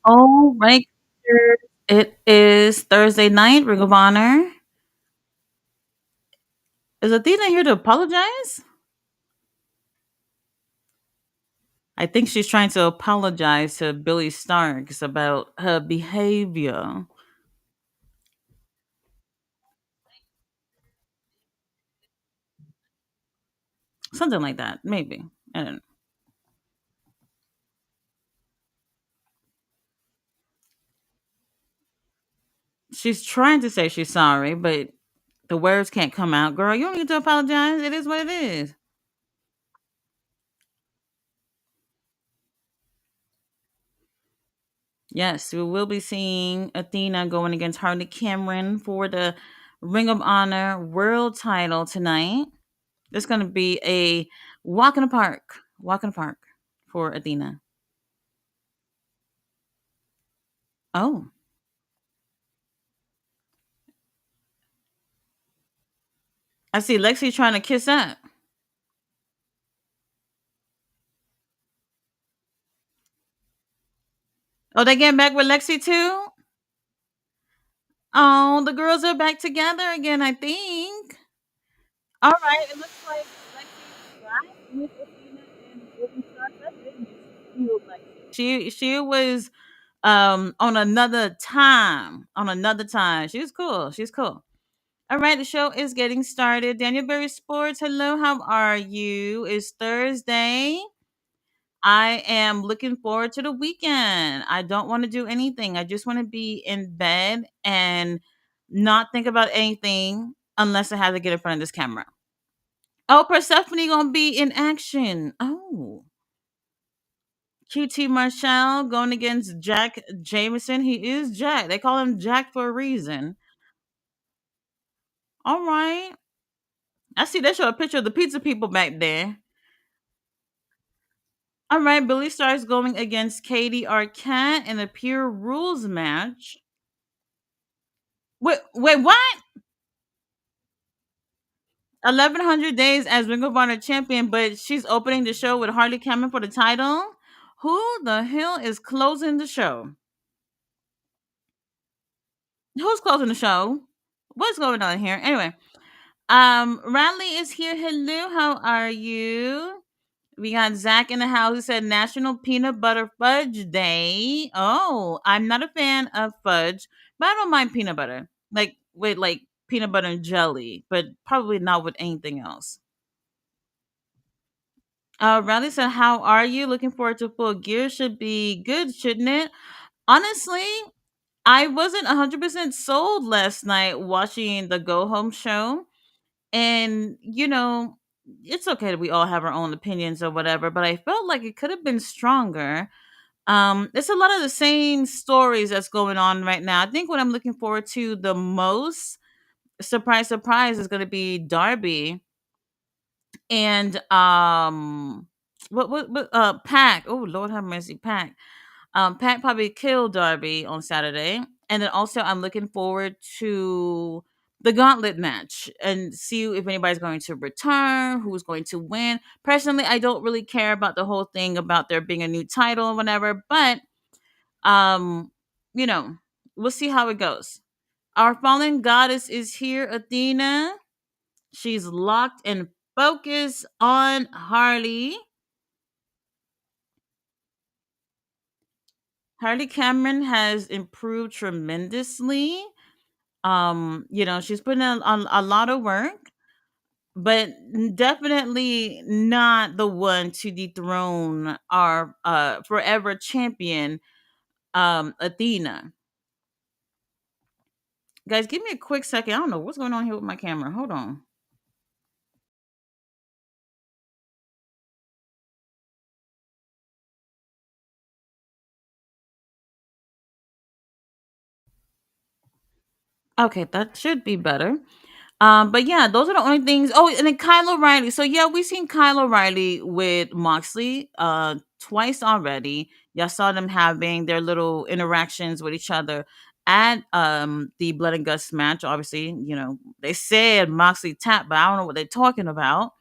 All right. It is Thursday night, Ring of Honor. Is Athena here to apologize? I think she's trying to apologize to Billy Starks about her behavior. Something like that, maybe. I don't know. She's trying to say she's sorry, but the words can't come out. Girl, you don't need to apologize. It is what it is. Yes, we will be seeing Athena going against Harley Cameron for the Ring of Honor World title tonight. It's going to be a walk in the park. Walk in the park for Athena. Oh, I see Lexi trying to kiss up. Oh, they getting back with Lexi too? Oh, the girls are back together again, I think. All right, it looks like Lexi right with Athena and Ruby Stark. That didn't feel like she was on another time. On another time. She's cool. She's cool. All right, the show is getting started. Daniel Berry Sports, hello, how are you? It's Thursday. I am looking forward to the weekend. I don't want to do anything. I just want to be in bed and not think about anything unless I have to get in front of this camera. Oh, Persephone gonna be in action. Oh, QT Marshall going against Jack Jameson. He is Jack. They call him Jack for a reason. All right. I see they show a picture of the pizza people back there. All right, Billy starts going against Katie Arquette in a pure rules match. Wait, what? 1100 days as Ring of Honor champion, but she's opening the show with Harley Cameron for the title. Who the hell is closing the show? Who's closing the show? What's going on here? Anyway, Radley is here. Hello, how are you? We got Zach in the house who said National Peanut Butter Fudge Day. Oh, I'm not a fan of fudge, but I don't mind peanut butter. Like with like peanut butter and jelly, but probably not with anything else. Riley said, "How are you? Looking forward to Full Gear. Should be good, shouldn't it?" Honestly, I wasn't 100% sold last night watching the Go Home show, and it's okay that we all have our own opinions or whatever. But I felt like it could have been stronger. It's a lot of the same stories that's going on right now. I think what I'm looking forward to the most, surprise, surprise, is going to be Darby and Pack. Oh Lord have mercy, Pack. Pack probably killed Darby on Saturday, and then also I'm looking forward to the gauntlet match and see if anybody's going to return, who's going to win. Personally, I don't really care about the whole thing about there being a new title or whatever, but um, you know, we'll see how it goes. Our fallen goddess is here, Athena. She's locked and focused on Harley. Harley Cameron has improved tremendously. She's putting in a lot of work, but definitely not the one to dethrone our forever champion, Athena. Guys, give me a quick second. I don't know what's going on here with my camera. Hold on. Okay, that should be better. But yeah, those are the only things. Oh, and then Kyle O'Reilly. So yeah, we've seen Kyle O'Reilly with Moxley twice already. Y'all saw them having their little interactions with each other at the Blood and Guts match. Obviously, they said Moxley tapped, but I don't know what they're talking about.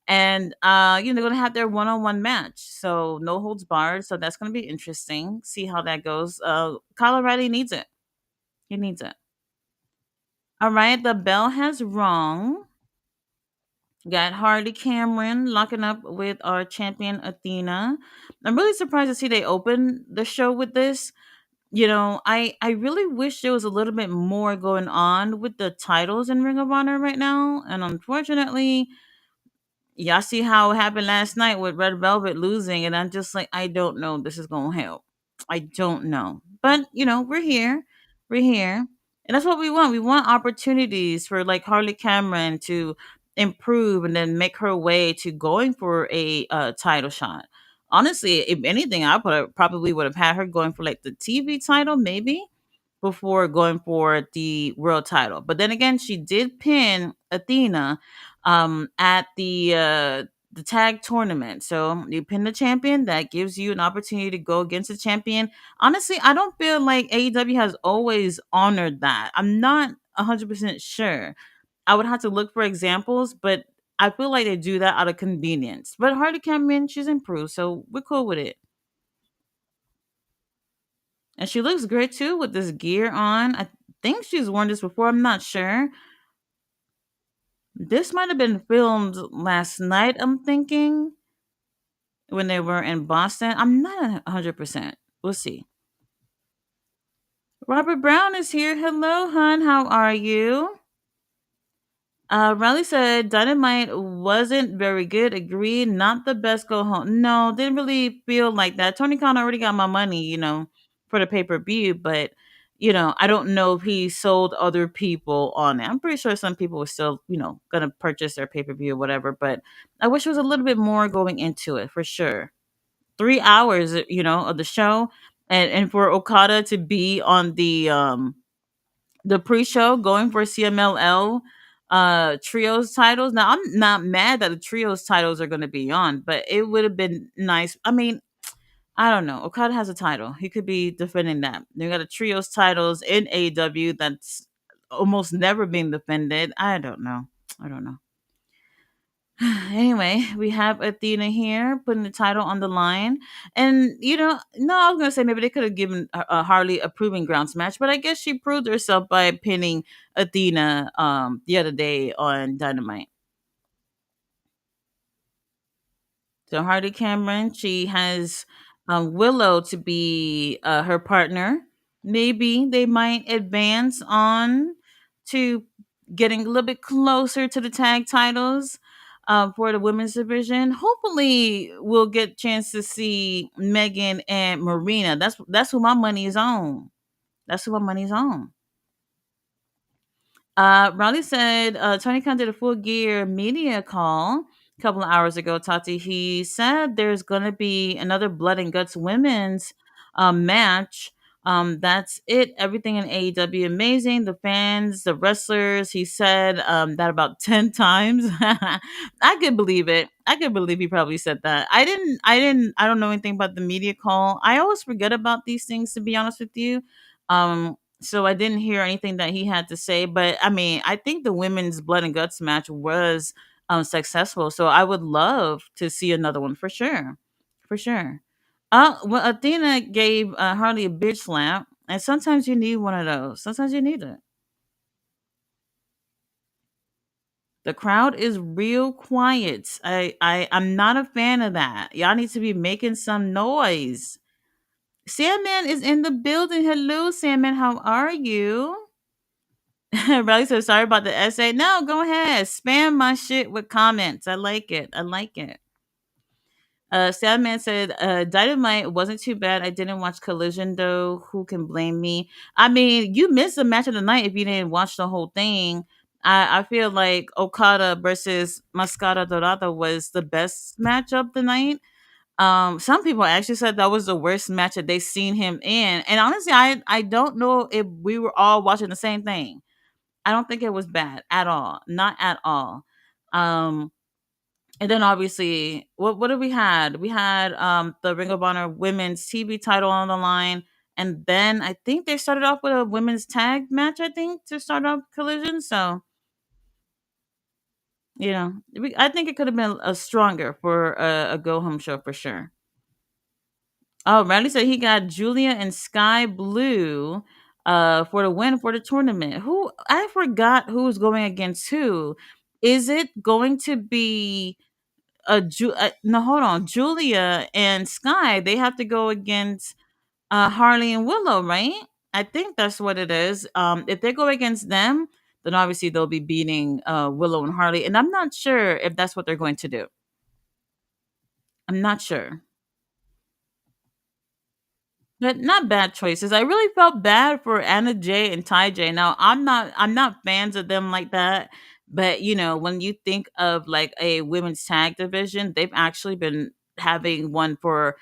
and they're gonna have their one-on-one match, so no holds barred. So that's gonna be interesting. See how that goes. Kyle O'Reilly needs it. He needs it. All right, the bell has rung. Got Hardy Cameron locking up with our champion Athena. I'm really surprised to see they open the show with this. I really wish there was a little bit more going on with the titles in Ring of Honor right now, and unfortunately, y'all see how it happened last night with Red Velvet losing, and I'm just like, I don't know, if this is gonna help. I don't know, but we're here, we're here, and that's what we want. We want opportunities for like Harley Cameron to improve and then make her way to going for a title shot. Honestly, if anything, probably would have had her going for like the TV title, maybe before going for the world title. But then again, she did pin Athena at the tag tournament. So you pin the champion, that gives you an opportunity to go against the champion. Honestly, I don't feel like AEW has always honored that. I'm not 100% sure. I would have to look for examples, but I feel like they do that out of convenience. But Hardy Cameron, she's improved, so we're cool with it. And she looks great too with this gear on. I think she's worn this before. I'm not sure. This might have been filmed last night, I'm thinking, when they were in Boston. I'm not 100%. We'll see. Robert Brown is here. Hello, hun. How are you? Riley said Dynamite wasn't very good. Agreed. Not the best go home. No, didn't really feel like that. Tony Khan already got my money, for the pay per view, but I don't know if he sold other people on it. I'm pretty sure some people were still, gonna purchase their pay per view or whatever. But I wish there was a little bit more going into it for sure. 3 hours, of the show, and for Okada to be on the pre-show going for CMLL trios titles. Now I'm not mad that the trios titles are going to be on, but it would have been nice. I mean, I don't know. Okada has a title. He could be defending that. They got a trios titles in AEW that's almost never been defended. I don't know. I don't know. Anyway, we have Athena here putting the title on the line. And, no, I was going to say maybe they could have given Harley a proving grounds match, but I guess she proved herself by pinning Athena the other day on Dynamite. So Hardy Cameron, she has Willow to be her partner. Maybe they might advance on to getting a little bit closer to the tag titles for the women's division. Hopefully, we'll get a chance to see Megan and Marina. That's who my money is on. That's who my money's on. Riley said Tony Khan did a full gear media call a couple of hours ago. Tati, he said there's going to be another Blood and Guts women's match. That's it. Everything in AEW amazing. The fans, the wrestlers. He said that about 10 times. I could believe it. I could believe he probably said that. I didn't. I didn't. I don't know anything about the media call. I always forget about these things, to be honest with you. So I didn't hear anything that he had to say, but I mean, I think the women's blood and guts match was successful. So I would love to see another one for sure, for sure. Well, Athena gave Harley a bitch slap, and sometimes you need one of those. Sometimes you need it. The crowd is real quiet. I'm not a fan of that. Y'all need to be making some noise. Sandman is in the building. Hello, Sandman. How are you? Riley said, sorry about the essay. No, go ahead. Spam my shit with comments. I like it. I like it. Sadman said, Dynamite wasn't too bad. I didn't watch Collision though. Who can blame me? I mean, you missed the match of the night if you didn't watch the whole thing. I feel like Okada versus Mascara Dorada was the best match of the night. Some people actually said that was the worst match that they seen him in. And honestly, I don't know if we were all watching the same thing. I don't think it was bad at all. Not at all. Um, and then obviously, what did we had? We had the Ring of Honor Women's TV title on the line, and then I think they started off with a women's tag match. I think to start off Collision. So I think it could have been a stronger for a go home show for sure. Oh, Riley said he got Julia and Sky Blue for the win for the tournament. Who I forgot who was going against who. Is it going to be no, hold on. Julia and Sky, they have to go against Harley and Willow, right? I think that's what it is. If they go against them, then obviously they'll be beating Willow and Harley, and I'm not sure if that's what they're going to do. I'm not sure. But not bad choices. I really felt bad for Anna J and Ty J. Now I'm not fans of them like that. But when you think of like a women's tag division, they've actually been having one for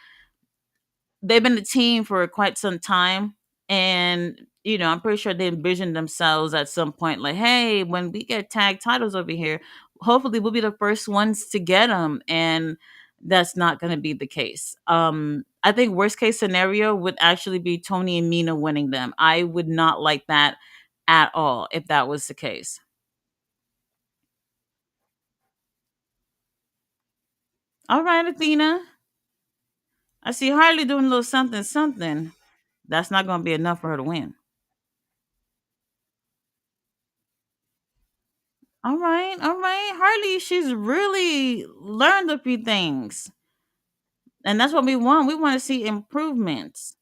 they've been a team for quite some time. And I'm pretty sure they envisioned themselves at some point like, hey, when we get tag titles over here, hopefully we'll be the first ones to get them. And that's not going to be the case. I think worst case scenario would actually be Tony and Mina winning them. I would not like that at all if that was the case. All right, Athena, I see Harley doing a little something something. That's not going to be enough for her to win. All right, all right. Harley, she's really learned a few things. And that's what we want. We want to see improvements.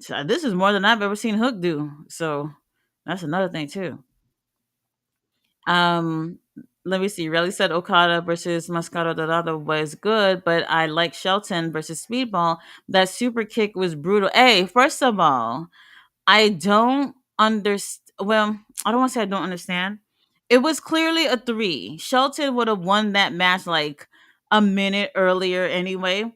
So this is more than I've ever seen Hook do. So that's another thing too. Um Let me see. Relly said Okada versus Mascara Dorado was good, but I like Shelton versus Speedball. That super kick was brutal. Hey, first of all, I don't understand. Well, I don't want to say I don't understand. It was clearly a three. Shelton would have won that match like a minute earlier anyway.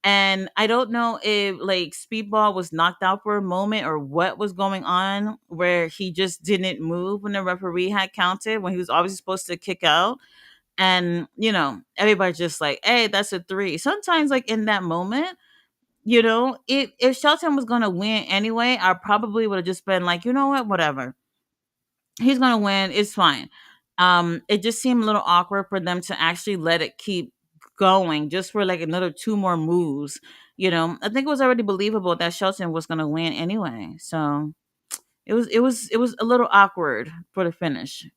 And I don't know if like Speedball was knocked out for a moment or what was going on where he just didn't move when the referee had counted when he was obviously supposed to kick out. And everybody's just like, hey, that's a three. Sometimes like in that moment, if Shelton was gonna win anyway, I probably would have just been like, you know what, whatever. He's gonna win. It's fine. It just seemed a little awkward for them to actually let it keep going just for like another two more moves. I think it was already believable that Shelton was gonna win anyway. So it was a little awkward for the finish.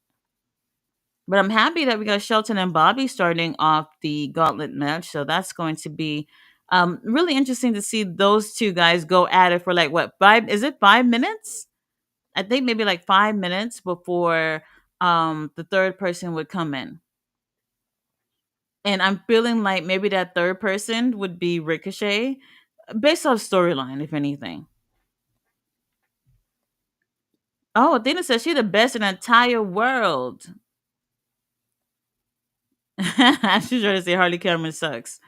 But I'm happy that we got Shelton and Bobby starting off the gauntlet match. So that's going to be really interesting to see those two guys go at it for like what 5 is it 5 minutes? I think maybe like 5 minutes before the third person would come in. And I'm feeling like maybe that third person would be Ricochet, based off storyline, if anything. Oh, Athena says she's the best in the entire world. She's trying to say Harley Cameron sucks.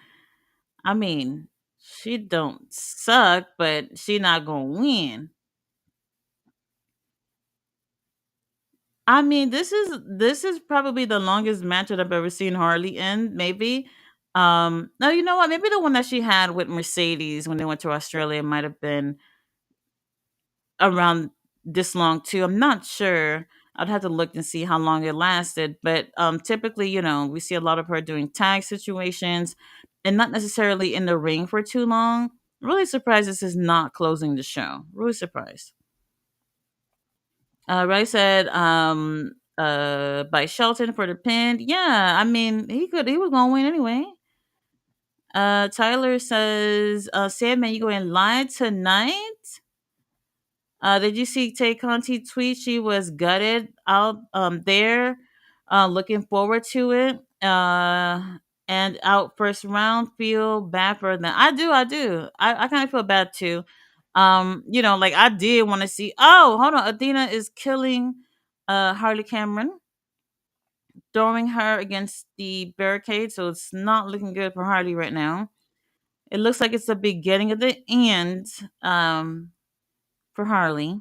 I mean, she don't suck, but she not gonna win. I mean, this is probably the longest match that I've ever seen Harley in. Maybe. No, you know what? Maybe the one that she had with Mercedes when they went to Australia might have been around this long too. I'm not sure. I'd have to look and see how long it lasted. But typically, we see a lot of her doing tag situations and not necessarily in the ring for too long. Really surprised this is not closing the show. Really surprised. Ray said by Shelton for the pin. Yeah, I mean he was gonna win anyway. Tyler says, Sandman, you going live tonight? Did you see Tay Conti tweet? She was gutted out there. Looking forward to it. And out first round, feel bad for them. I do. I kind of feel bad too. Like I did want to see. Oh, hold on. Athena is killing Harley Cameron, throwing her against the barricade, so it's not looking good for Harley right now. It looks like it's the beginning of the end for Harley.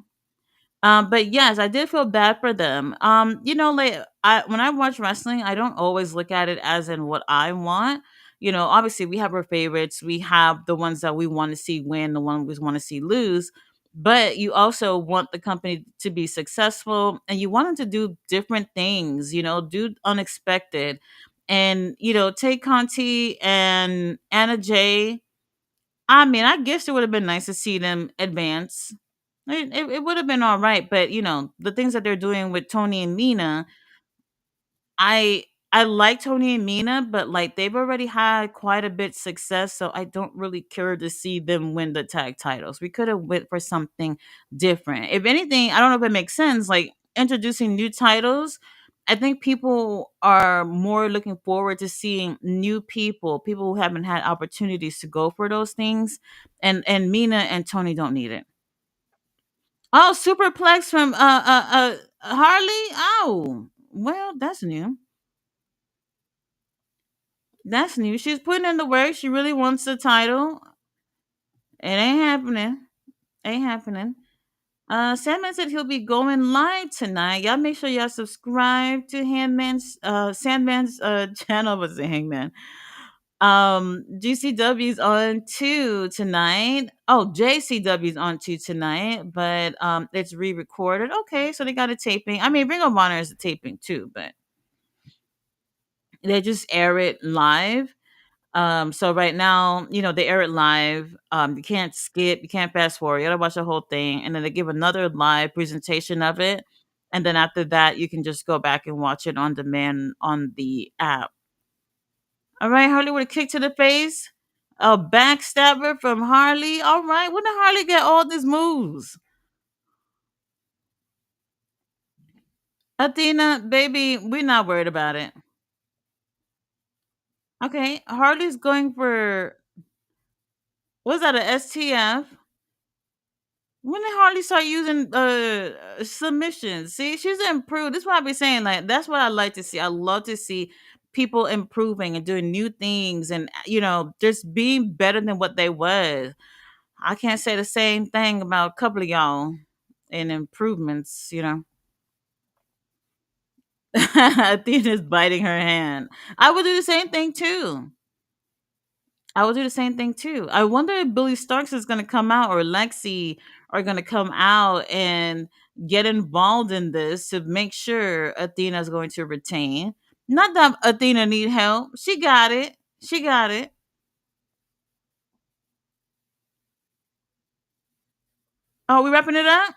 But yes, I did feel bad for them. Like when I watch wrestling, I don't always look at it as in what I want. Obviously we have our favorites. We have the ones that we want to see win, the ones we want to see lose. but you also want the company to be successful, and you want them to do different things, do unexpected. And, take Conti and Anna Jay. I mean, I guess it would have been nice to see them advance. It would have been all right, but the things that they're doing with Tony and Nina, I I like Tony and Mina, but like they've already had quite a bit success, so I don't really care to see them win the tag titles. We could have went for something different. If anything, I don't know if it makes sense. Like introducing new titles, I think people are more looking forward to seeing new people who haven't had opportunities to go for those things, and Mina and Tony don't need it. Oh, Superplex from Harley. Oh, well, that's new. That's new. She's putting in the work. She really wants the title. It ain't happening. Ain't happening. Sandman said he'll be going live tonight. Y'all make sure y'all subscribe to Sandman's channel. Was it Hangman? GCW's on two tonight. Oh, JCW's on two tonight, but it's re-recorded. Okay, so they got a taping. I mean, Ring of Honor is a taping too, but they just air it live. So right now, they air it live. You can't skip, you can't fast forward. You gotta watch the whole thing, and then they give another live presentation of it, and then after that, you can just go back and watch it on demand on the app. All right, Harley with a kick to the face, a backstabber from Harley. All right, when did Harley get all these moves? Athena, baby, we're not worried about it. Okay, Harley's going for what's that? A STF? When did Harley start using submissions? See, she's improved. This is what I be saying. Like that's what I like to see. I love to see people improving and doing new things, and just being better than what they was. I can't say the same thing about a couple of y'all and improvements. Athena's biting her hand. I would do the same thing too. I will do the same thing too. I wonder if Billy Starks is going to come out, or Lexi are going to come out and get involved in this to make sure Athena is going to retain. Not that Athena need help. She got it. She got it. Oh, we wrapping it up?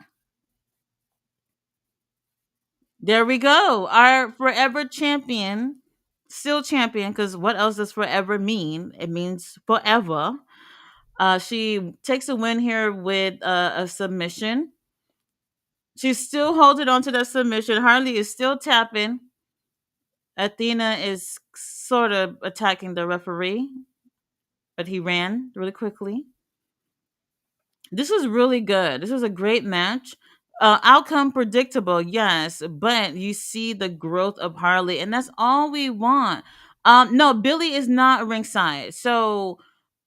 There we go. Our forever champion, still champion, because what else does forever mean? It means forever. She takes a win here with a submission. She's still holding on to that submission. Harley is still tapping. Athena is sort of attacking the referee, but he ran really quickly. This was really good. This was a great match. Outcome predictable, yes, but you see the growth of Harley, and that's all we want. No, Billy is not ringside. So,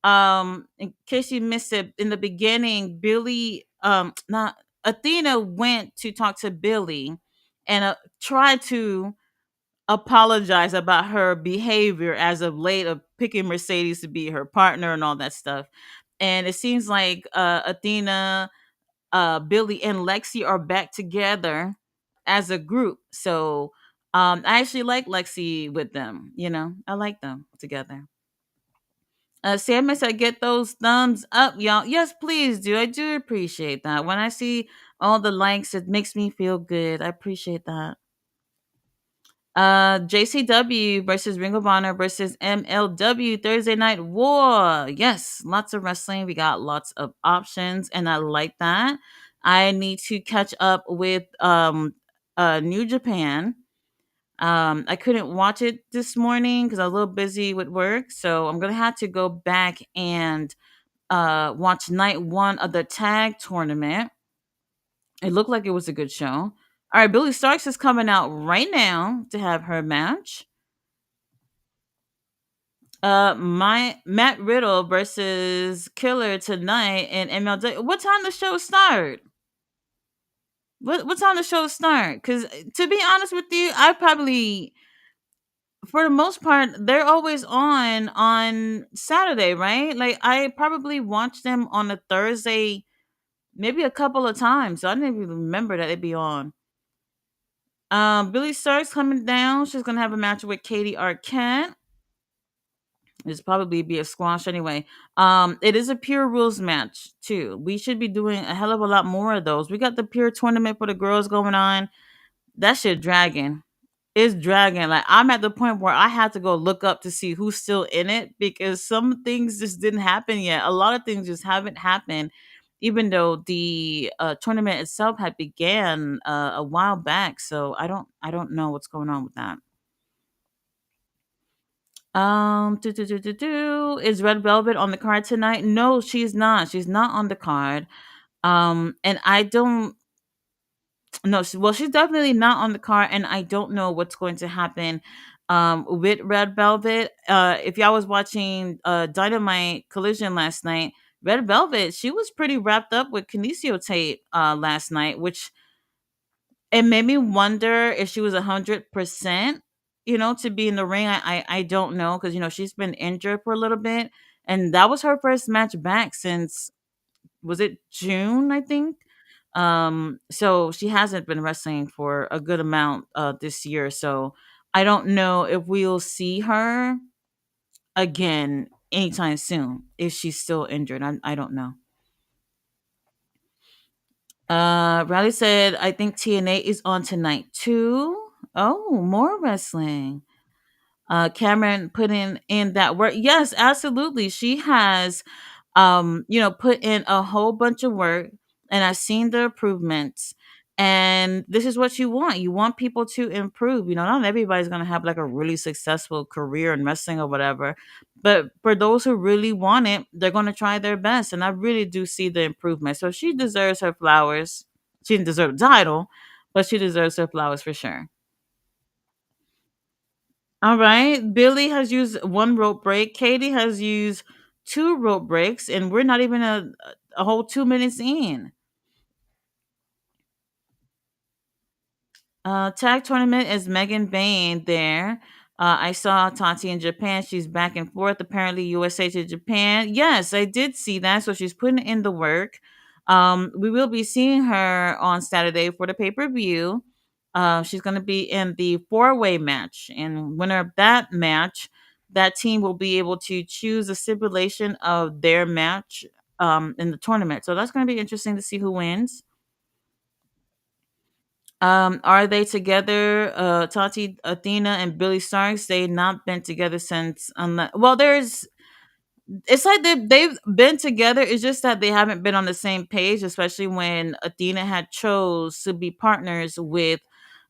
in case you missed it in the beginning, Billy, not Athena went to talk to Billy and tried to apologize about her behavior as of late of picking Mercedes to be her partner and all that stuff. And it seems like Athena, Billy, and Lexi are back together as a group. So I actually like Lexi with them. I like them together. Sam said, "Get those thumbs up, y'all." Yes, please do. I do appreciate that. When I see all the likes, it makes me feel good. I appreciate that. JCW versus Ring of Honor versus MLW Thursday Night War. Yes, lots of wrestling. We got lots of options, and I like that. I need to catch up with New Japan. I couldn't watch it this morning because I was a little busy with work, so I'm gonna have to go back and watch night one of the tag tournament. It looked like it was a good show. All right, Billy Starks is coming out right now to have her match. My Matt Riddle versus Killer tonight in MLW. What time the show start? What time the show start? Because to be honest with you, I probably, for the most part, they're always on Saturday, right? Like I probably watch them on a Thursday maybe a couple of times. So I didn't even remember that it'd be on. Billy Stark's coming down. She's gonna have a match with Katie Arquette. It's probably be a squash anyway. It is a pure rules match too. We should be doing a hell of a lot more of those. We got the pure tournament for the girls going on. That shit dragging. It's dragging. Like I'm at the point where I had to go look up to see who's still in it because some things just didn't happen yet. A lot of things just haven't happened, even though the tournament itself had began a while back. So I don't know what's going on with that. Is Red Velvet on the card tonight? No, she's not. She's not on the card. And I don't. No, well, she's definitely not on the card, and I don't know what's going to happen with Red Velvet. If y'all was watching Dynamite Collision last night, Red Velvet, she was pretty wrapped up with Kinesio tape last night, which it made me wonder if she was 100%, to be in the ring. I don't know because she's been injured for a little bit, and that was her first match back since, was it June, I think. So she hasn't been wrestling for a good amount this year. So I don't know if we'll see her again anytime soon if she's still injured. I don't know. Riley said, I think TNA is on tonight too. Oh, more wrestling. Cameron put in that work. Yes, absolutely. She has put in a whole bunch of work, and I've seen the improvements. And this is what you want. You want people to improve. Not everybody's gonna have like a really successful career in wrestling or whatever. But for those who really want it, they're gonna try their best. And I really do see the improvement. So she deserves her flowers. She didn't deserve the title, but she deserves her flowers for sure. All right. Billy has used one rope break. Katie has used two rope breaks, and we're not even a whole 2 minutes in. Tag tournament is Megan Bain there. I saw Tati in Japan. She's back and forth. Apparently, USA to Japan. Yes, I did see that. So she's putting in the work. We will be seeing her on Saturday for the pay per view. She's going to be in the four-way match, and winner of that match, that team will be able to choose a stipulation of their match in the tournament. So that's going to be interesting to see who wins. Are they together? Tati, Athena, and Billy Starks. They've not been together since. Well, there's. It's like they've been together. It's just that they haven't been on the same page, especially when Athena had chose to be partners with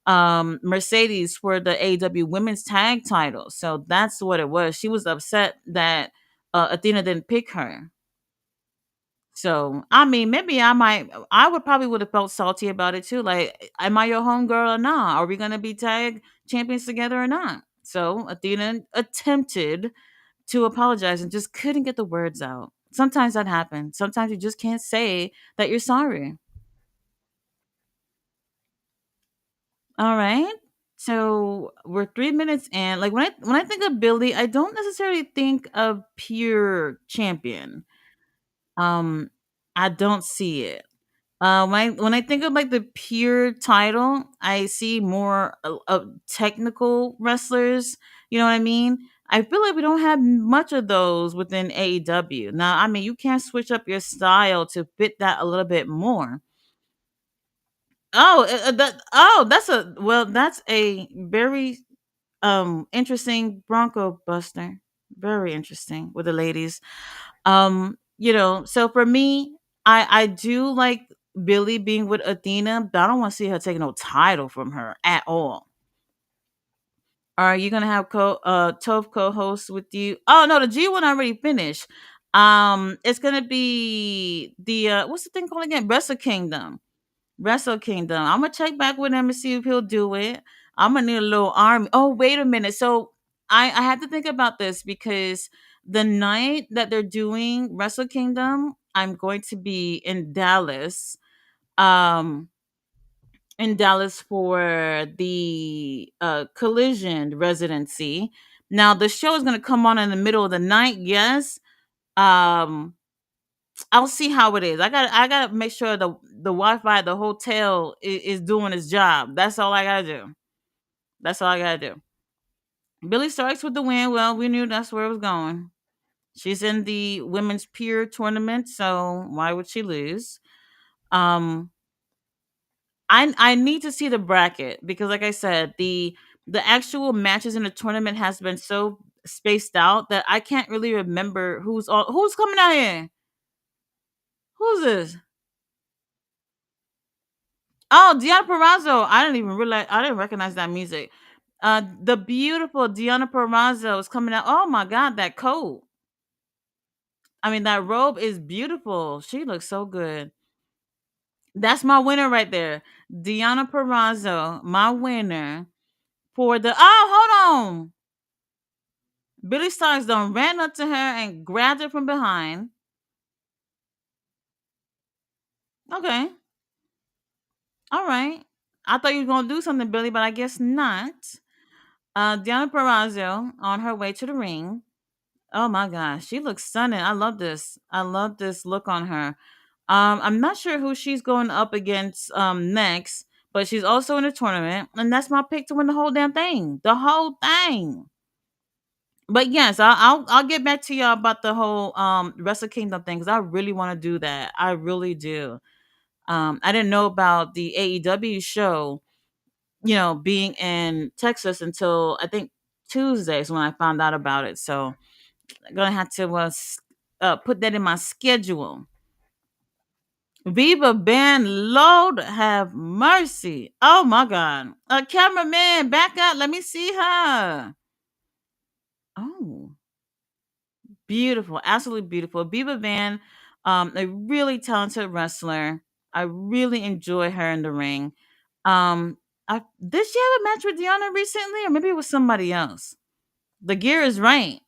Mercedes for the AEW Women's Tag Title. So that's what it was. She was upset that Athena didn't pick her. So I mean, maybe I would probably would have felt salty about it too. Like, am I your homegirl or not? Are we gonna be tag champions together or not? So Athena attempted to apologize and just couldn't get the words out. Sometimes that happens. Sometimes you just can't say that you're sorry. All right. So we're 3 minutes in. Like when I think of Billy, I don't necessarily think of pure champion. Um, I don't see it. When I think of like the pure title, I see more of technical wrestlers. You know what I mean? I feel like we don't have much of those within AEW. Now, I mean, you can switch up your style to fit that a little bit more. That's a very interesting Bronco Buster. Very interesting with the ladies. So for me, I do like Billy being with Athena, but I don't want to see her taking no title from her at all. Are you gonna have Toph co-host with you? Oh no, the G1 already finished. It's gonna be the what's the thing called again? Wrestle Kingdom. Wrestle Kingdom. I'm gonna check back with him and see if he'll do it. I'm gonna need a little army. Oh, wait a minute. So I had to think about this because the night that they're doing Wrestle Kingdom, I'm going to be um, in Dallas for the Collision residency. Now the show is gonna come on in the middle of the night, yes. Um, I'll see how it is. I gotta make sure the Wi-Fi at the hotel is doing its job. That's all I gotta do. That's all I gotta do. Billy Starks with the win. Well, we knew that's where it was going. She's in the women's peer tournament, so why would she lose? Um, I need to see the bracket because, like I said, the actual matches in the tournament has been so spaced out that I can't really remember who's coming out here. Who's this? Oh, Deanna Perrazzo. I didn't recognize that music. The beautiful Deanna Perrazzo is coming out. Oh my god, that coat. I mean, that robe is beautiful. She looks so good. That's my winner right there. Deanna Perrazzo, my winner for the. Oh, hold on. Billy Starks done ran up to her and grabbed her from behind. Okay. All right. I thought you were gonna do something, Billy, but I guess not. Deanna Perrazzo on her way to the ring. Oh my gosh, she looks stunning. I love this. I love this look on her. I'm not sure who she's going up against next, but she's also in the tournament, and that's my pick to win the whole damn thing. The whole thing. But yes, I'll get back to y'all about the whole Wrestle Kingdom thing because I really want to do that. I really do. I didn't know about the AEW show, being in Texas until I think Tuesdays when I found out about it. So I'm gonna have to put that in my schedule. Viva Ben Lord have mercy. Oh my god. A cameraman, back up. Let me see her. Oh, beautiful. Absolutely beautiful. Viva Van, a really talented wrestler. I really enjoy her in the ring. Did she have a match with Deanna recently? Or maybe it was somebody else. The gear is right.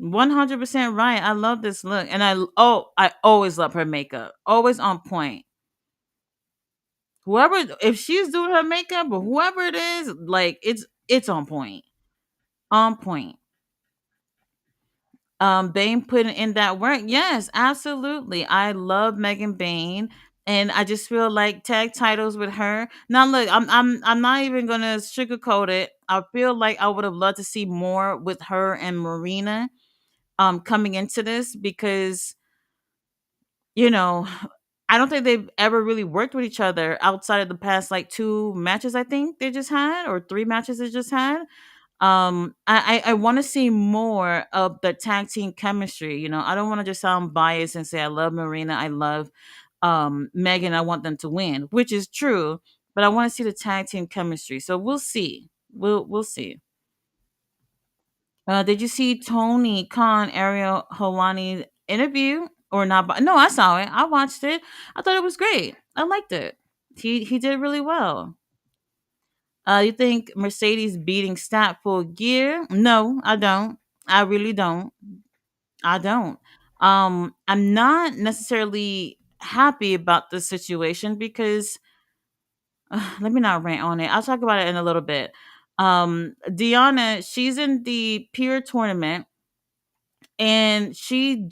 100% right. I love this look. And I always love her makeup. Always on point. Whoever, if she's doing her makeup or whoever it is, like it's on point. On point. Bane putting in that work. Yes, absolutely. I love Megan Bane. And I just feel like tag titles with her. Now look, I'm not even gonna sugarcoat it. I feel like I would have loved to see more with her and Marina coming into this because you know I don't think they've ever really worked with each other outside of the past like two matches I think they just had or three matches they just had. I want to see more of the tag team chemistry. I don't want to just sound biased and say I love Marina, I love Megan, I want them to win, which is true, but I want to see the tag team chemistry. So we'll see. We'll see. Did you see Tony Khan Ariel Helwani interview or not? No, I saw it. I watched it. I thought it was great. I liked it. He did really well. You think Mercedes beating Stat full gear? No, I don't. I really don't. I don't. I'm not necessarily happy about the situation because let me not rant on it. I'll talk about it in a little bit. Deanna, she's in the peer tournament and she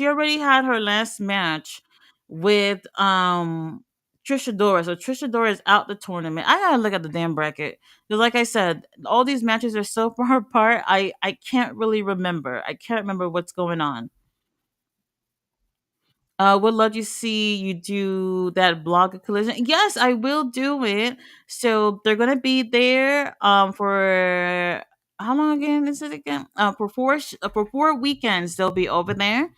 already had her last match with Trisha Dora. So Trisha Dora is out the tournament. I gotta look at the damn bracket because, like I said, all these matches are so far apart. I can't really remember. I can't remember what's going on. Would love to see you do that blog of collision. Yes, I will do it. So they're gonna be there for how long again is it again? For 4 weekends they'll be over there.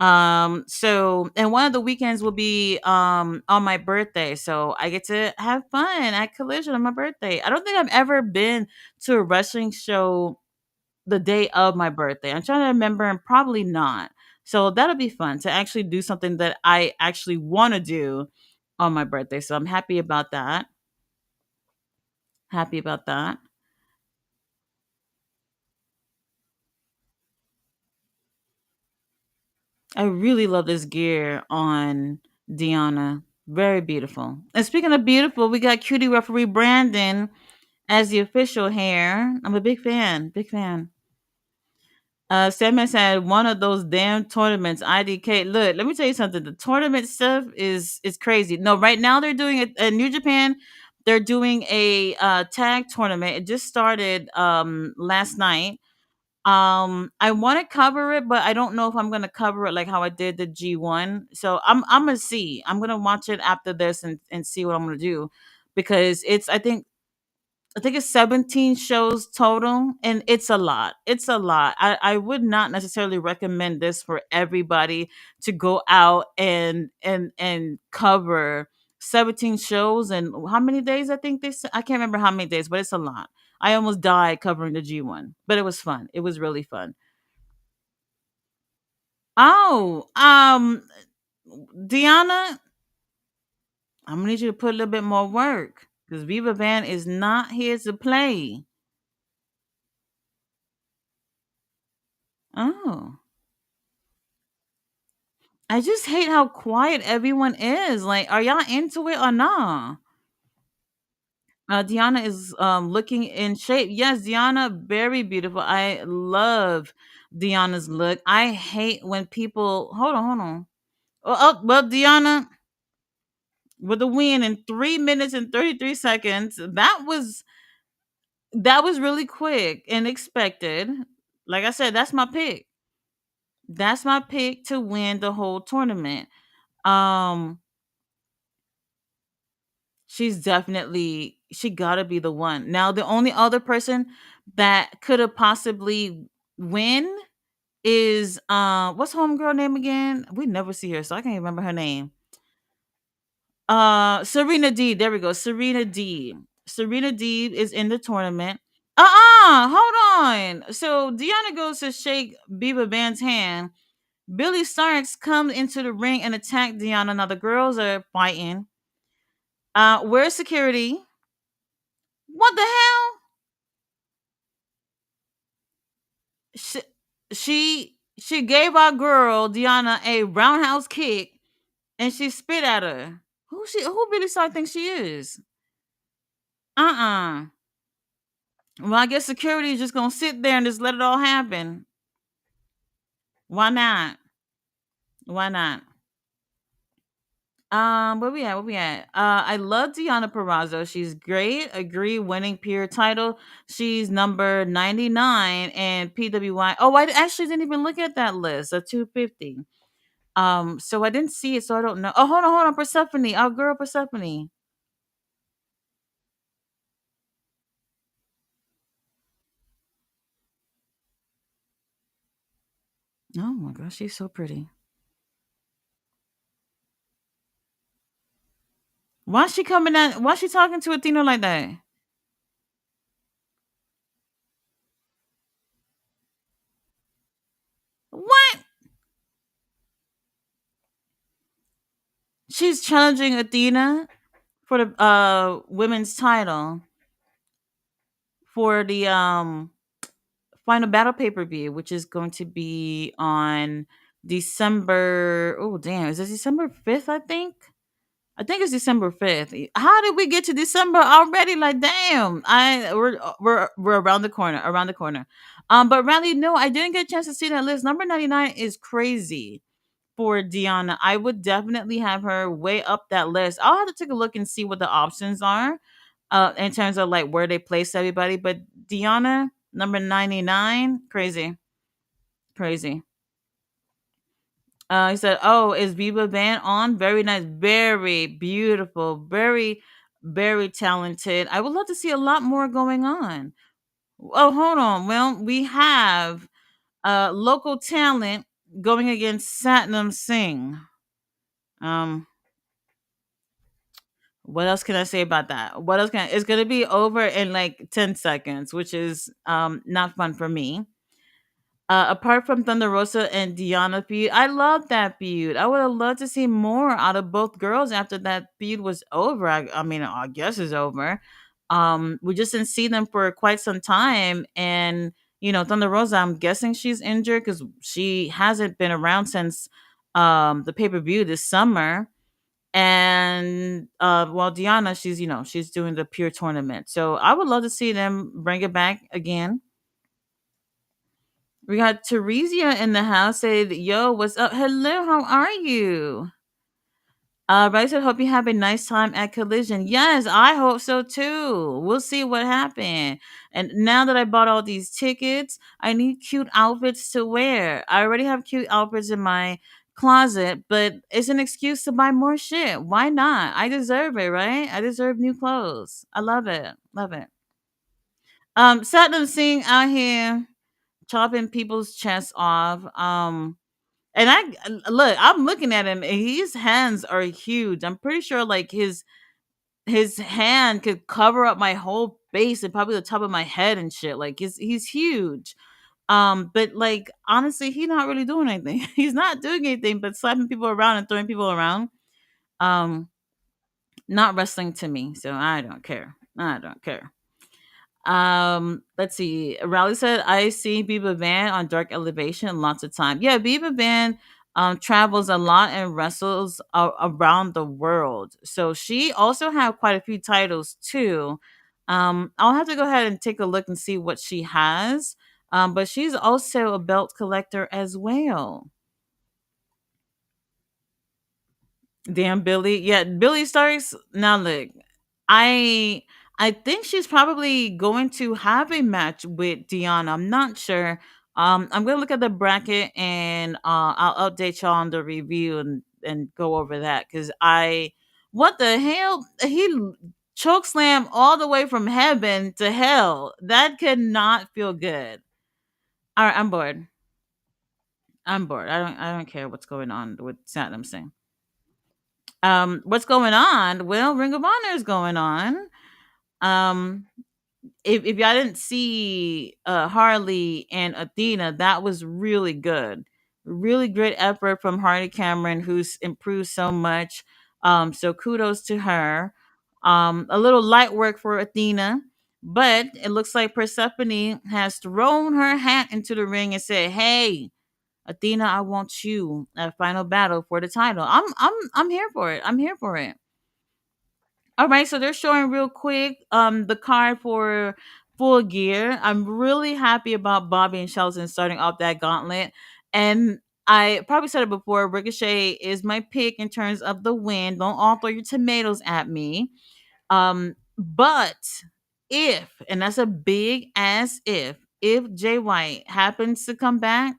So and one of the weekends will be on my birthday. So I get to have fun at Collision on my birthday. I don't think I've ever been to a wrestling show the day of my birthday. I'm trying to remember and probably not. So that'll be fun to actually do something that I actually want to do on my birthday. So I'm happy about that. Happy about that. I really love this gear on Deanna. Very beautiful. And speaking of beautiful, we got cutie referee Brandon as the official hair. I'm a big fan. Big fan. Sandman said one of those damn tournaments. IDK. Look, let me tell you something. The tournament stuff is crazy. No, right now they're doing it in New Japan. They're doing a tag tournament. It just started last night. I want to cover it, but I don't know if I'm gonna cover it like how I did the G1. So I'm gonna see. I'm gonna watch it after this and see what I'm gonna do because I think it's 17 shows total, and it's a lot. It's a lot. I would not necessarily recommend this for everybody to go out and cover 17 shows and how many days I think I can't remember how many days, but it's a lot. I almost died covering the G1, but it was fun. It was really fun. Oh, Deanna, I'm gonna need you to put a little bit more work because Viva Van is not here to play. Oh. I just hate how quiet everyone is. Like, are y'all into it or not? Deanna is looking in shape. Yes, Deanna, very beautiful. I love Deanna's look. I hate when people hold on. Well, Deanna with the win in 3 minutes and 33 seconds. That was really quick and expected. Like I said, that's my pick. That's my pick to win the whole tournament. Um, she gotta be the one. Now the only other person that could have possibly win is what's homegirl name again? We never see her, so I can't remember her name. Serena D. There we go. Serena D. Serena D is in the tournament. Hold on. So Deanna goes to shake Beaver Band's hand. Billy Starks comes into the ring and attack Deanna. Now the girls are fighting. Where's security? What the hell? she she gave our girl Deanna a roundhouse kick and she spit at her. Who Billy Stark thinks she is? Uh-uh. Well, I guess security is just gonna sit there and just let it all happen. Why not? Why not? Where we at? Where we at? I love Deanna Perrazzo. She's great. Agree, winning pure title. She's number 99 and PWI. Oh, I actually didn't even look at that list. A 250. So I didn't see it, so I don't know. Oh, hold on, Persephone, our girl Persephone. Oh my gosh, she's so pretty. Why is she coming at? Why is she talking to Athena like that? What? She's challenging Athena for the women's title for the final battle pay per view, which is going to be on December. Oh damn, is it December 5th? I think it's December 5th. How did we get to December already? Like, damn, we're around the corner, around the corner. But Riley, no, I didn't get a chance to see that list. Number 99 is crazy for Deanna. I would definitely have her way up that list. I'll have to take a look and see what the options are, in terms of like where they place everybody. But Deanna, number 99, crazy, crazy. He said, "Oh, is Viva Van on? Very nice, very beautiful, very talented. I would love to see a lot more going on." Oh, hold on. Well, we have local talent going against Satnam Singh. Um, what else can I say about that? What else can It's gonna be over in like 10 seconds, which is not fun for me. Apart from Thunder Rosa and Diana feud, I love that feud. I would have loved to see more out of both girls after that feud was over. I mean, I guess it's over. We just didn't see them for quite some time, and Thunder Rosa, I'm guessing she's injured because she hasn't been around since the pay per view this summer. And well, Diana, she's doing the pure tournament, so I would love to see them bring it back again. We got Teresia in the house. Said, "Yo, what's up? Hello, how are you?" Bryce said, "Hope you have a nice time at Collision." Yes, I hope so too. We'll see what happened. And now that I bought all these tickets, I need cute outfits to wear. I already have cute outfits in my closet, but it's an excuse to buy more shit. Why not? I deserve it, right? I deserve new clothes. I love it. Love it. Satnam Singh out here chopping people's chests off. And look, I'm looking at him, and his hands are huge. I'm pretty sure like his hand could cover up my whole face and probably the top of my head and shit. Like he's huge. But like honestly, he's not really doing anything. He's not doing anything but slapping people around and throwing people around. Um, not wrestling to me, so I don't care. I don't care. Let's see. Raleigh said, "I see Biba Van on Dark Elevation lots of time." Yeah, Biba Van travels a lot and wrestles around the world. So she also have quite a few titles too. I'll have to go ahead and take a look and see what she has. But she's also a belt collector as well. Damn Billy. Yeah, Billy Starks. Now look, I I think she's probably going to have a match with Diana. I'm not sure. I'm gonna look at the bracket and I'll update y'all on the review and go over that because I what the hell he choke slam all the way from heaven to hell. That could not feel good. All right, I'm bored. I'm bored. I don't care what's going on with Satnam Singh. What's going on? Well, Ring of Honor is going on. Um, if y'all didn't see Harley and Athena, that was really good. Really great effort from Harley Cameron, who's improved so much. So kudos to her. A little light work for Athena, but it looks like Persephone has thrown her hat into the ring and said, "Hey, Athena, I want you at final battle for the title." I'm here for it. I'm here for it. All right, so they're showing real quick the card for Full Gear. I'm really happy about Bobby and Shelton starting off that gauntlet. And I probably said it before, Ricochet is my pick in terms of the win. Don't all throw your tomatoes at me. But if, and that's a big ass if Jay White happens to come back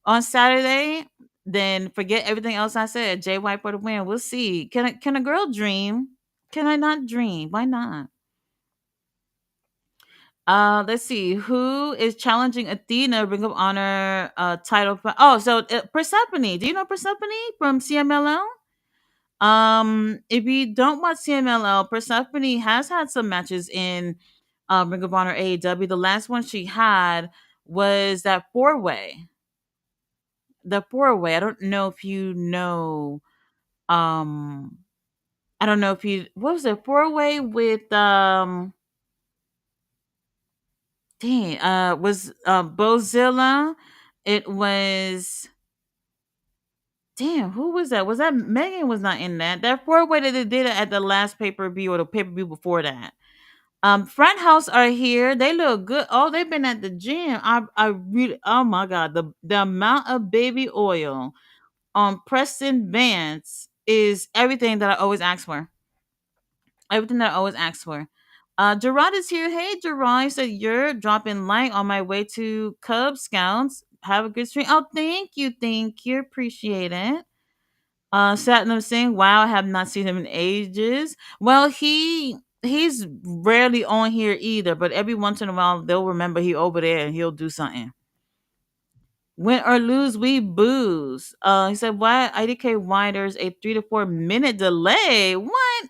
on Saturday, then forget everything else I said. Jay White for the win. We'll see. Can a girl dream? Can I not dream? Why not? Let's see who is challenging Athena Ring of Honor title. Oh, so Persephone. Do you know Persephone from CMLL? If you don't watch CMLL, Persephone has had some matches in Ring of Honor AEW. The last one she had was that four way. The four way. I don't know if you know. Um, I don't know if you what was it four way with dang was Bozilla. It was damn who was that? Was that Megan was not in that? That four way that they did it at the last pay per view or the pay per view before that. Front house are here. They look good. Oh, they've been at the gym. I really oh my god the amount of baby oil on Preston Vance is everything that I always ask for. Everything that I always ask for. Gerard is here. Hey, Gerard. He said, "You're dropping light on my way to Cub Scouts. Have a good stream." Oh, thank you. Thank you. Appreciate it. Satnam Singh. Wow, I have not seen him in ages. Well, he's rarely on here either, but every once in a while they'll remember he over there and he'll do something. Win or lose, we booze. He said, "Why IDK? Why there's a 3 to 4 minute delay? What?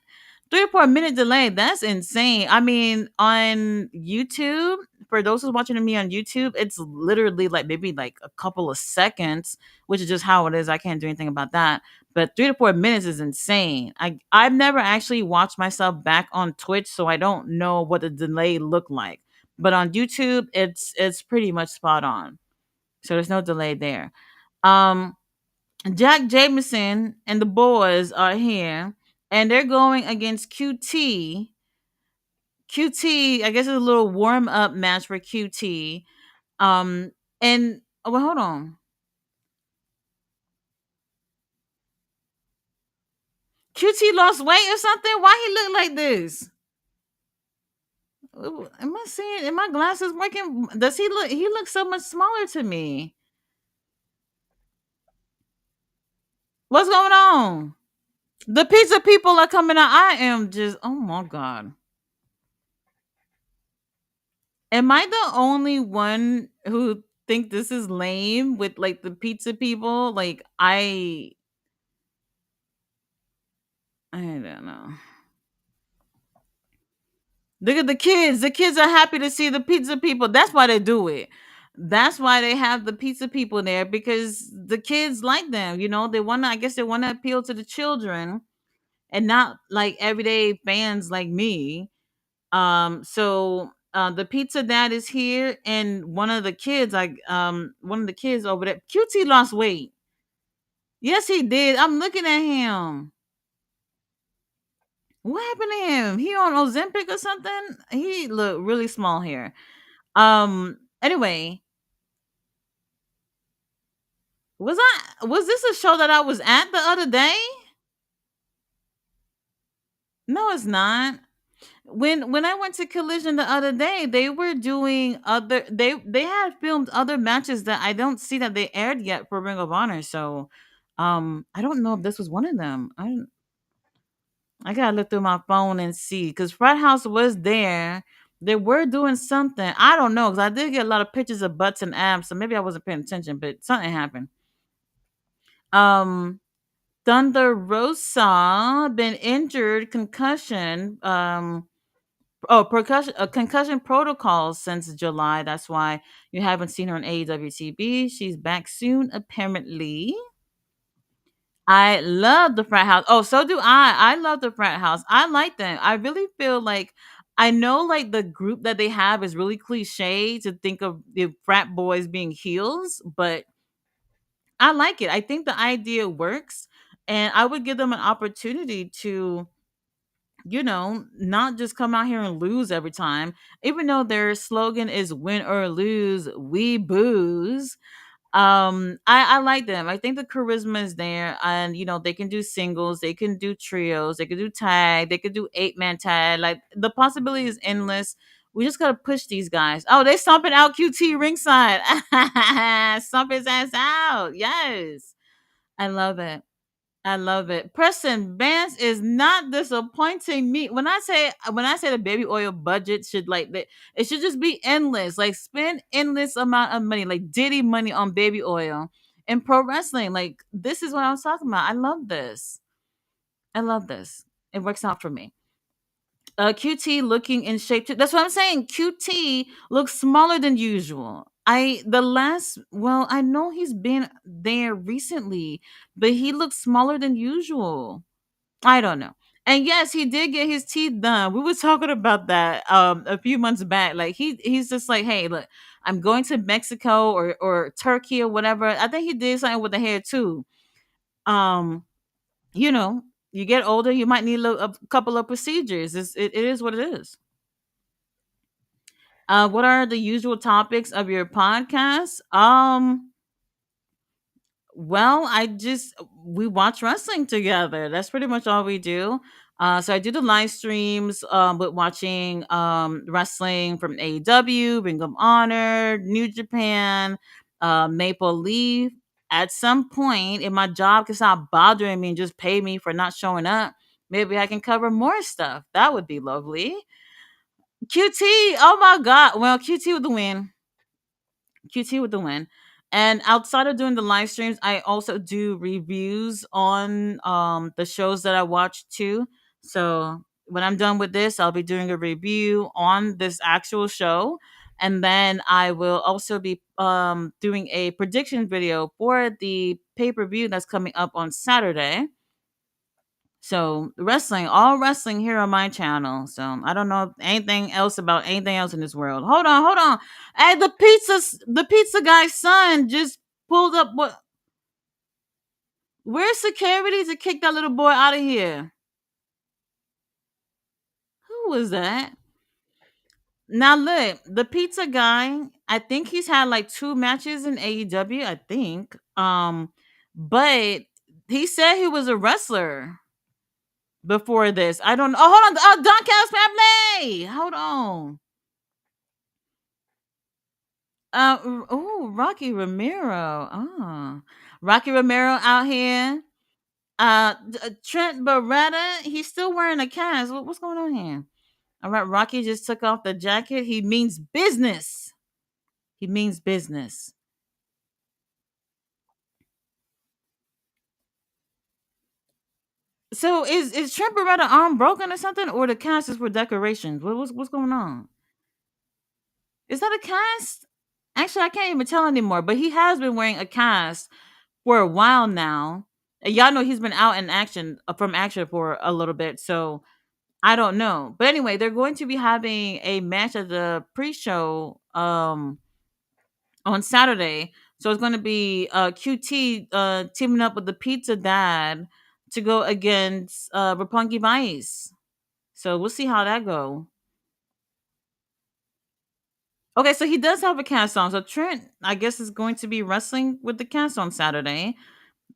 3 to 4 minute delay? That's insane. I mean, on YouTube, for those who's watching me on YouTube, it's literally like maybe like a couple of seconds, which is just how it is. I can't do anything about that. But 3 to 4 minutes is insane. I've never actually watched myself back on Twitch, so I don't know what the delay looked like. But on YouTube, it's pretty much spot on. So there's no delay there. Um, Jack Jameson and the boys are here, and they're going against QT. QT, I guess it's a little warm up match for QT. Um, and Oh, well, hold on. QT lost weight or something? Why he look like this? Ooh, am I seeing? Am my glasses working? Does he look? He looks so much smaller to me. What's going on? The pizza people are coming out. I am just. Oh my god. Am I the only one who think this is lame with like the pizza people? Like I don't know. Look at the kids. The kids are happy to see the pizza people. That's why they do it. That's why they have the pizza people there because the kids like them. You know, they want to, I guess they want to appeal to the children and not like everyday fans like me. So the pizza dad is here and one of the kids over there, QT lost weight. Yes, he did. I'm looking at him. What happened to him? He on Ozempic or something? He looked really small here. Anyway, was this a show that I was at the other day? No, it's not. When I went to Collision the other day, they were doing other they had filmed other matches that I don't see that they aired yet for Ring of Honor. So I don't know if this was one of them. I gotta look through my phone and see because Frat House was there. They were doing something. I don't know because I did get a lot of pictures of butts and abs, so maybe I wasn't paying attention, but something happened. Um, Thunder Rosa been injured, concussion. Percussion, concussion protocols since July. That's why you haven't seen her on AEW TV. She's back soon, apparently. I love the frat house. Oh, so do I. I love the frat house. I like them. I really feel like I know like the group that they have is really cliche to think of the frat boys being heels, but I like it. I think the idea works and I would give them an opportunity to not just come out here and lose every time, even though their slogan is win or lose, we booze. I like them. I think the charisma is there, and they can do singles, they can do trios, they can do tag, they can do 8-man tag. Like the possibility is endless. We just gotta push these guys. Oh, they stomping out QT ringside. Stomp his ass out. Yes. I love it. I love it. Preston Vance is not disappointing me. When I say the baby oil budget should it should just be endless. Like spend endless amount of money, like Diddy money on baby oil and pro wrestling. Like this is what I was talking about. I love this. I love this. It works out for me. QT looking in shape too. That's what I'm saying. QT looks smaller than usual. I know he's been there recently, but he looks smaller than usual. I don't know. And yes, he did get his teeth done. We were talking about that a few months back. Like he's just like, hey, look, I'm going to Mexico or Turkey or whatever. I think he did something with the hair too. Um, you know, you get older, you might need a couple of procedures. It is what it is. What are the usual topics of your podcast? Well, we watch wrestling together. That's pretty much all we do. So I do the live streams with watching wrestling from AEW, Ring of Honor, New Japan, Maple Leaf. At some point, if my job can stop bothering me and just pay me for not showing up, maybe I can cover more stuff. That would be lovely. QT, oh my God. Well, QT with the win. QT with the win. And outside of doing the live streams, I also do reviews on the shows that I watch too. So when I'm done with this, I'll be doing a review on this actual show. And then I will also be doing a prediction video for the pay-per-view that's coming up on Saturday. So wrestling, all wrestling here on my channel. So I don't know anything else about anything else in this world. Hold on, hold on. Hey, the pizza guy's son just pulled up. Where's security to kick that little boy out of here? Who was that? Now look, the pizza guy. I think he's had like two matches in AEW. I think, but he said he was a wrestler before this. I don't. Oh, hold on. Oh, Don Callis Family. Hold on. Oh, Rocky Romero. Rocky Romero out here. Trent Beretta. He's still wearing a cast. What's going on here? All right, Rocky just took off the jacket. He means business. He means business. So is Trent Beretta arm broken or something, or the cast is for decorations? What's going on? Is that a cast? Actually, I can't even tell anymore. But he has been wearing a cast for a while now. And y'all know he's been out in action from action for a little bit, so I don't know. But anyway, they're going to be having a match at the pre-show on Saturday. So it's going to be QT teaming up with the Pizza Dad to go against Rapungi Vice. So we'll see how that go. Okay, so he does have a cast on. So Trent, I guess, is going to be wrestling with the cast on Saturday.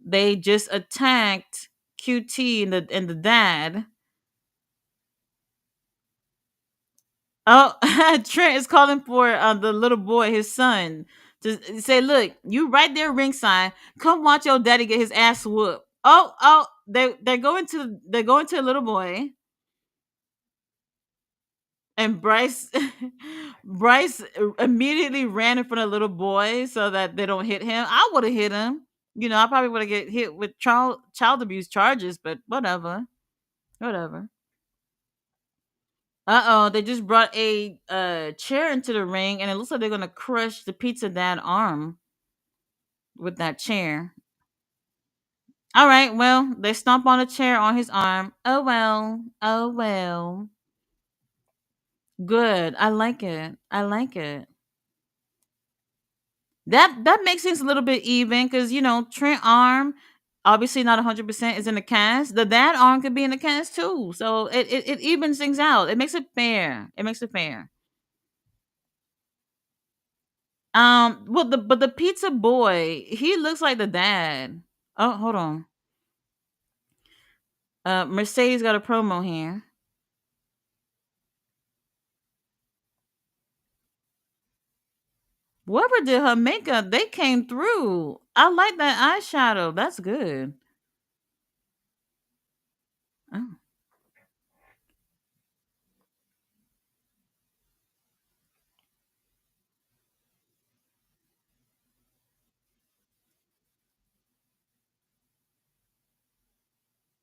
They just attacked QT and the dad. Oh, Trent is calling for the little boy, his son, to say, "Look, you right there ringside. Come watch your daddy get his ass whooped." Oh, they're going to a little boy, and Bryce immediately ran in front of the little boy so that they don't hit him. I would have hit him. I probably would have get hit with child abuse charges, but whatever, whatever. Uh-oh, they just brought a chair into the ring, and it looks like they're gonna crush the Pizza Dad arm with that chair. All right, well, they stomp on a chair on his arm. Oh well, oh well. Good. I like it. I like it. That makes things a little bit even because Trent arm obviously not 100% is in the cast. The dad arm could be in the cast too, so it evens things out. It makes it fair. It makes it fair. Well, the pizza boy, he looks like the dad. Oh, hold on. Mercedes got a promo here. Whoever did her makeup, they came through. I like that eyeshadow. That's good. Oh,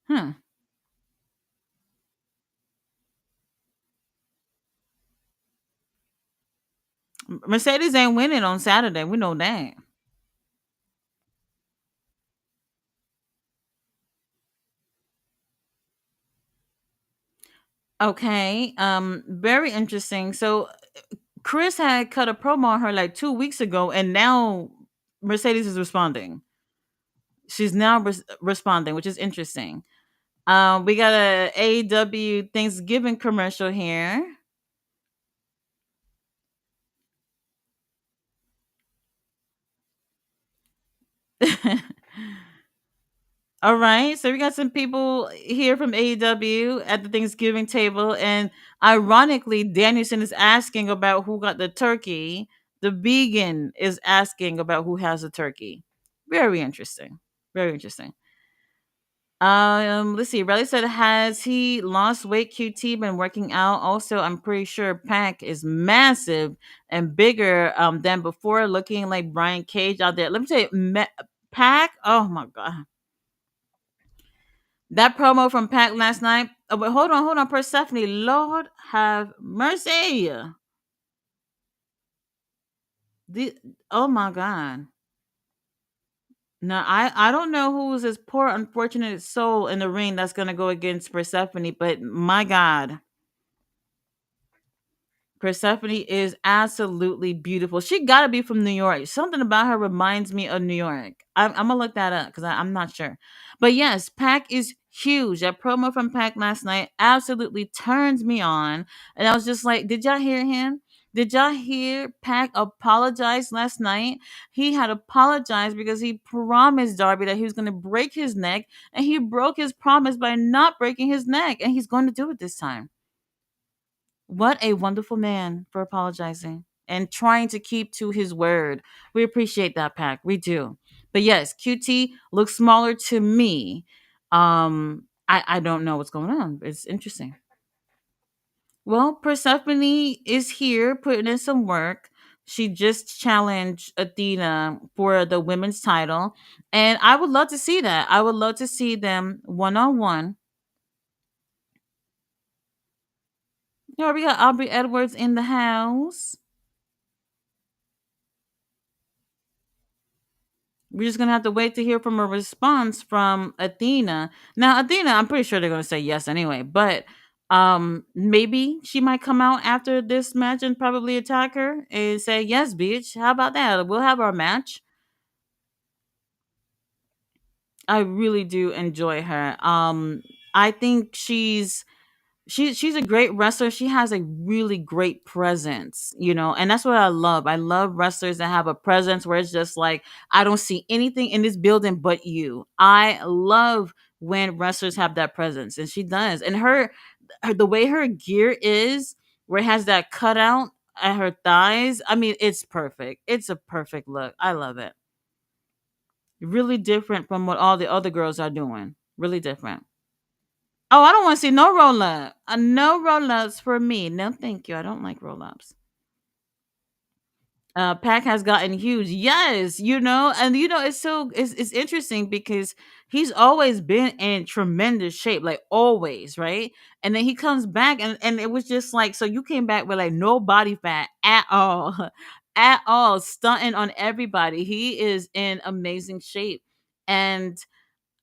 huh. Mercedes ain't winning on Saturday. We know that. Okay. Very interesting. So Chris had cut a promo on her like 2 weeks ago, and now Mercedes is responding. She's now responding, which is interesting. We got a AEW Thanksgiving commercial here. All right, so we got some people here from AEW at the Thanksgiving table, and ironically, Danielson is asking about who got the turkey. The vegan is asking about who has the turkey. Very interesting. Very interesting. Let's see. Riley said, "Has he lost weight? QT been working out? Also, I'm pretty sure Pac is massive and bigger than before, looking like Brian Cage out there. Let me tell you, Pac. Oh my god, that promo from Pac last night. Oh, but hold on, Persephone. Lord have mercy. The oh my god. Now I don't know who's this poor unfortunate soul in the ring that's gonna go against Persephone, but my god, Persephone is absolutely beautiful. She got to be from New York. Something about her reminds me of New York. I'm gonna look that up because I'm not sure. But yes, Pac is huge. That promo from Pac last night absolutely turns me on, and I was just like, "Did y'all hear him? Did y'all hear Pac apologize last night? He had apologized because he promised Darby that he was going to break his neck, and he broke his promise by not breaking his neck, and he's going to do it this time. What a wonderful man for apologizing and trying to keep to his word. We appreciate that, Pac. We do. But yes, QT looks smaller to me. I don't know what's going on. It's interesting. Well, Persephone is here putting in some work. She just challenged Athena for the women's title. And I would love to see that. I would love to see them one on one. You know, we got Aubrey Edwards in the house. We're just gonna have to wait to hear from a response from Athena. Now, Athena, I'm pretty sure they're gonna say yes anyway, but maybe she might come out after this match and probably attack her and say, yes, bitch. How about that? We'll have our match. I really do enjoy her. I think she's a great wrestler. She has a really great presence, and that's what I love. I love wrestlers that have a presence where it's just like I don't see anything in this building but you. I love when wrestlers have that presence, and she does. And the way her gear is, where it has that cutout at her thighs. I mean, it's perfect. It's a perfect look. I love it. Really different from what all the other girls are doing. Really different. Oh, I don't want to see no roll up. No roll ups for me. No, thank you. I don't like roll ups. Pac has gotten huge. Yes, and it's interesting because he's always been in tremendous shape, like always, right? And then he comes back, and it was just like, so you came back with like no body fat at all, at all, stunting on everybody. He is in amazing shape, and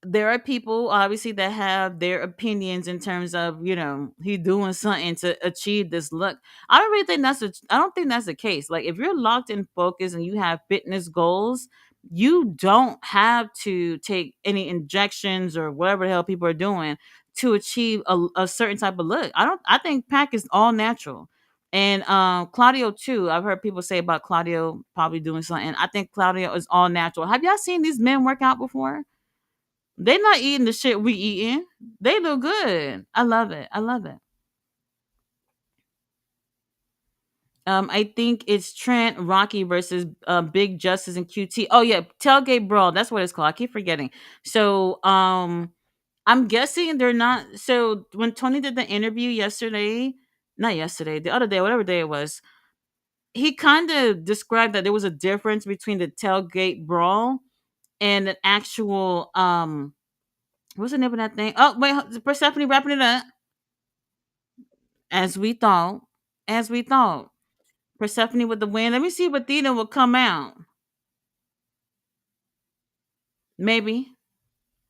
there are people obviously that have their opinions in terms of he doing something to achieve this look. I don't think that's the case. Like, if you're locked in focus and you have fitness goals, you don't have to take any injections or whatever the hell people are doing to achieve a certain type of look. I think Pac is all natural. And Claudio too. I've heard people say about Claudio probably doing something. I think Claudio is all natural. Have y'all seen these men work out before? They not eating the shit we eating. They look good. I love it. I love it. I think it's Trent Rocky versus Big Justice and QT. Oh yeah, Tailgate Brawl. That's what it's called. I keep forgetting. So I'm guessing they're not. So when Tony did the interview yesterday, not yesterday, the other day, whatever day it was, he kind of described that there was a difference between the Tailgate Brawl and an actual what's the name of that thing? Oh wait, Persephone wrapping it up. As we thought. As we thought. Persephone with the win. Let me see if Athena will come out. Maybe.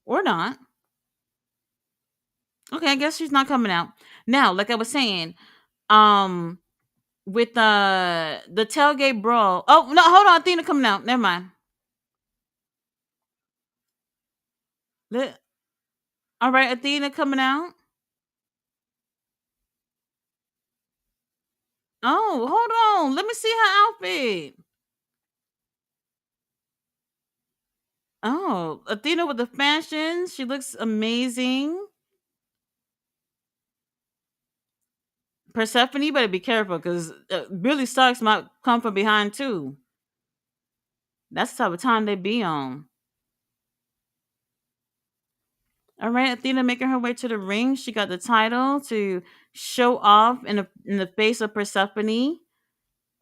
Or not. Okay, I guess she's not coming out. Now, like I was saying, um, with the tailgate brawl. Oh no, hold on, Athena coming out. Never mind. Let, all right, Athena coming out. Oh, hold on. Let me see her outfit. Oh, Athena with the fashion. She looks amazing. Persephone, you better be careful because Billy Starks might come from behind too. That's the type of time they be on. All right, Athena making her way to the ring. She got the title to show off in the face of Persephone.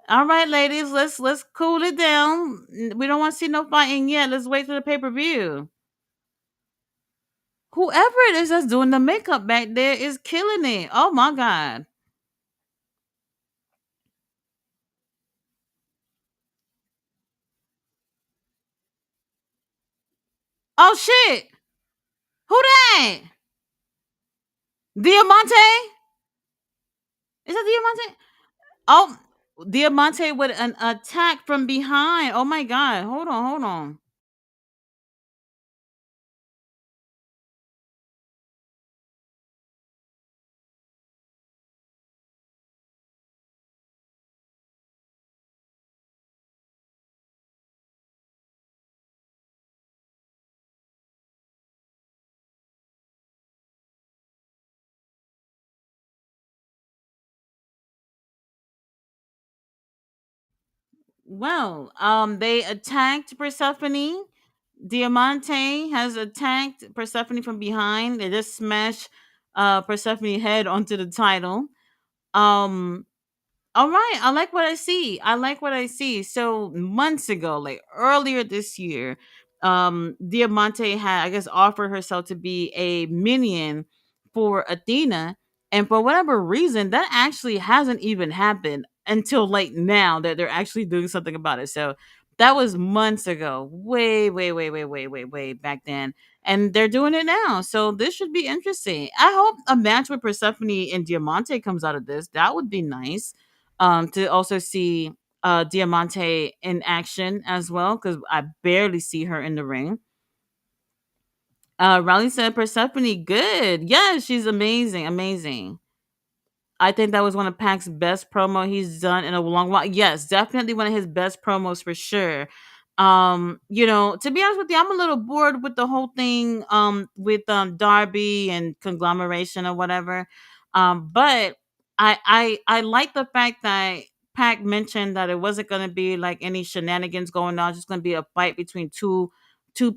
All right, ladies, let's cool it down. We don't want to see no fighting yet. Let's wait for the pay-per-view. Whoever it is that's doing the makeup back there is killing it. Oh my god. Oh shit. Who that? Diamante? Is that Diamante? Oh, Diamante with an attack from behind. Oh my god. Hold on, hold on. Well, they attacked Persephone. Diamante has attacked Persephone from behind. They just smashed Persephone's head onto the title. Um, all right, I like what I see. I like what I see. So months ago, like earlier this year, Diamante had, I guess, offered herself to be a minion for Athena, and for whatever reason, that actually hasn't even happened until like now that they're actually doing something about it. So that was months ago, way, way, way, way, way, way, way back then, and they're doing it now. So this should be interesting. I hope a match with Persephone and Diamante comes out of this. That would be nice to also see Diamante in action as well because I barely see her in the ring. Riley said Persephone, good. Yeah, she's amazing, amazing. I think that was one of Pac's best promo he's done in a long while. Yes, definitely one of his best promos for sure. To be honest with you, I'm a little bored with the whole thing with Darby and conglomeration or whatever. But I like the fact that Pac mentioned that it wasn't gonna be like any shenanigans going on, just gonna be a fight between two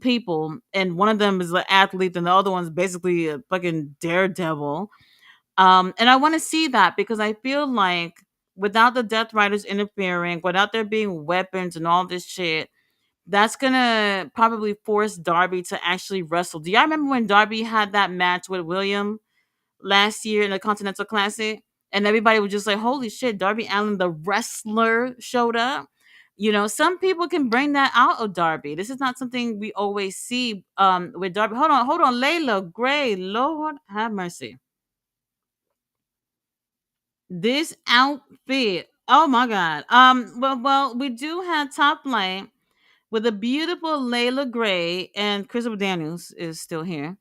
people, and one of them is an athlete and the other one's basically a fucking daredevil. And I want to see that because I feel like without the Death Riders interfering, without there being weapons and all this shit, that's gonna probably force Darby to actually wrestle. Do y'all remember when Darby had that match with William last year in the Continental Classic? And everybody was just like, holy shit, Darby Allen, the wrestler, showed up. Some people can bring that out of Darby. This is not something we always see with Darby. Hold on, Layla Gray. Lord have mercy. This outfit. Oh my god. Well, we do have Top Light with a beautiful Layla Gray and Christopher Daniels is still here.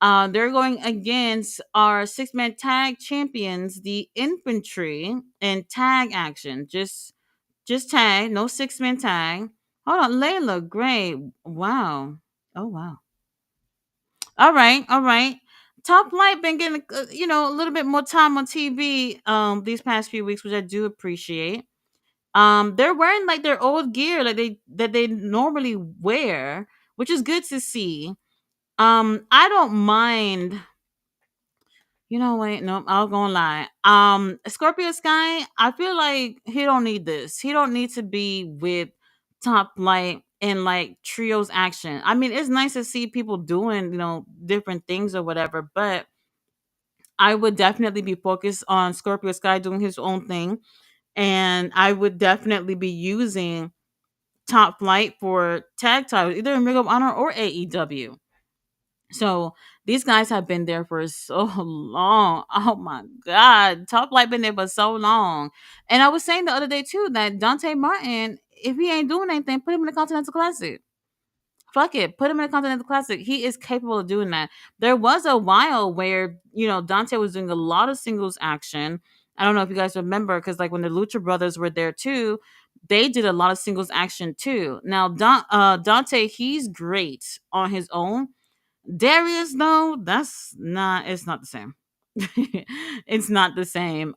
They're going against our six-man tag champions, the Infantry, in tag action. Just tag, no six-man tag. Hold on, Layla Gray. Wow. Oh wow. All right, all right. Top Flight been getting a little bit more time on TV these past few weeks, which I do appreciate. They're wearing like their old gear like they normally wear, which is good to see. I don't mind. Wait, no, I'll go and lie. Scorpio Sky, I feel like he don't need this. He don't need to be with Top Flight in like trios action. I mean, it's nice to see people doing, different things or whatever, but I would definitely be focused on Scorpio Sky doing his own thing. And I would definitely be using Top Flight for tag titles, either in Ring of Honor or AEW. So these guys have been there for so long. Oh my god, Top Flight been there for so long. And I was saying the other day too that Dante Martin, if he ain't doing anything, put him in the Continental Classic. Fuck it, put him in a Continental Classic. He is capable of doing that. There was a while where Dante was doing a lot of singles action. I don't know if you guys remember because like when the Lucha Brothers were there too, they did a lot of singles action too. Now Dante, he's great on his own. Darius, though, that's not. It's not the same. It's not the same.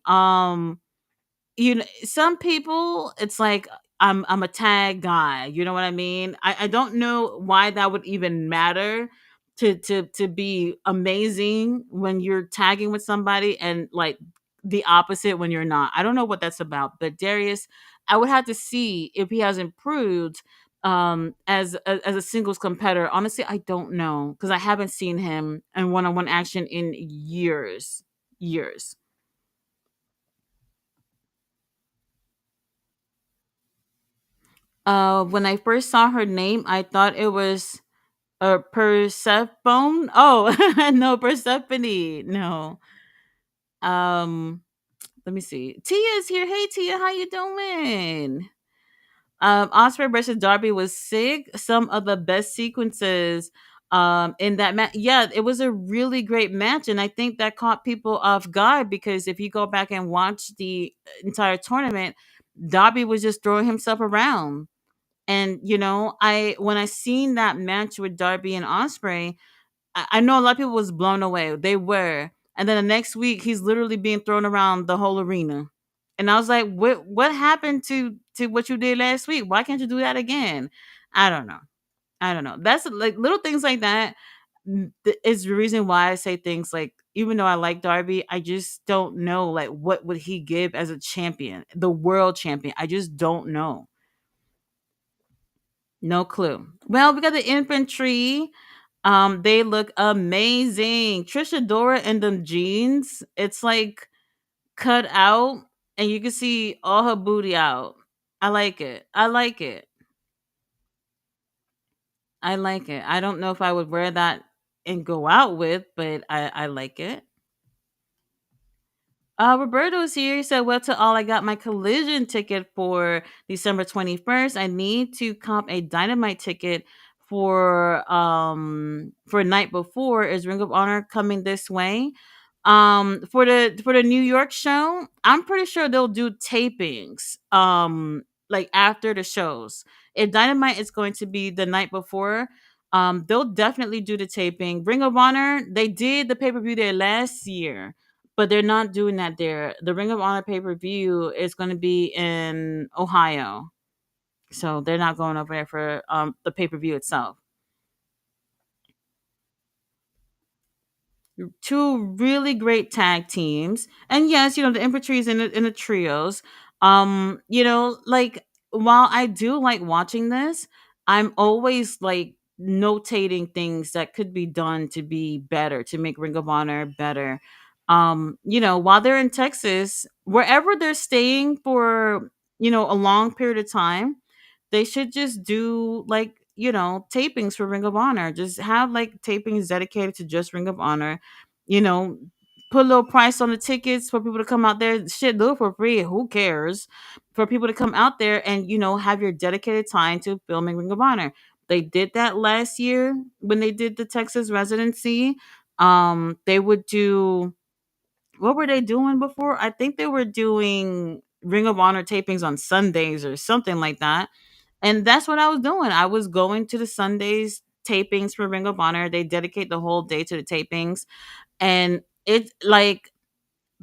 Some people it's like I'm a tag guy, you know what I mean. I don't know why that would even matter to be amazing when you're tagging with somebody and like the opposite when you're not. I don't know what that's about, but Darius, I would have to see if he has improved as a singles competitor. Honestly, I don't know because I haven't seen him in one-on-one action in years. When I first saw her name, I thought it was Persephone. Oh, no, Persephone. No. Um, Let me see. Tia's here. Hey, Tia, how you doing? Osprey versus Darby was sick. Some of the best sequences in that match. Yeah, it was a really great match, and I think that caught people off guard because if you go back and watch the entire tournament, Darby was just throwing himself around. And I when I seen that match with Darby and Osprey, I know a lot of people was blown away. They were, and then the next week he's literally being thrown around the whole arena, And I was like, what happened to what you did last week? Why can't you do that again? I don't know. I don't know. That's like little things like that is the reason why I say things like, even though I like Darby, I just don't know like what would he give as a champion, the world champion. I just don't know. No clue. Well, we got the infantry. They look amazing. Trisha Dora and them jeans. It's like cut out, and you can see all her booty out. I like it. I like it. I like it. I don't know if I would wear that and go out with, but I like it. Roberto's here. He said, well, to all, I got my collision ticket for December 21st. I need to comp a dynamite ticket for night before. Is Ring of Honor coming this way? For the New York show, I'm pretty sure they'll do tapings like after the shows. If Dynamite is going to be the night before, they'll definitely do the taping. Ring of Honor, they did the pay-per-view there last year, but they're not doing that there. The Ring of Honor pay-per-view is going to be in Ohio. So they're not going over there for the pay-per-view itself. Two really great tag teams. And yes, the infantry is in the trios. Like, while I do like watching this, I'm always like notating things that could be done to be better, to make Ring of Honor better. While they're in Texas, wherever they're staying for, a long period of time, they should just do like, tapings for Ring of Honor. Just have like tapings dedicated to just Ring of Honor. You know, put a little price on the tickets for people to come out there. Shit, do it for free. Who cares? For people to come out there and, have your dedicated time to filming Ring of Honor. They did that last year when they did the Texas residency. They would do, what were they doing before? I think they were doing Ring of Honor tapings on Sundays or something like that. And that's what I was doing. I was going to the Sundays tapings for Ring of Honor. They dedicate the whole day to the tapings. And it's like,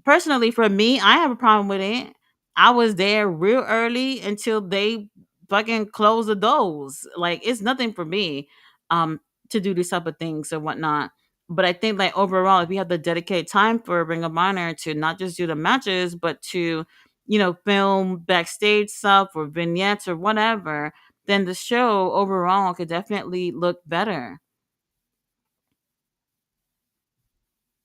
personally for me, I have a problem with it. I was there real early until they fucking close the doors. Like, it's nothing for me um to do these type of things or whatnot. But I think like overall, if you have the dedicated time for Ring of Honor to not just do the matches, but to, film backstage stuff or vignettes or whatever, then the show overall could definitely look better.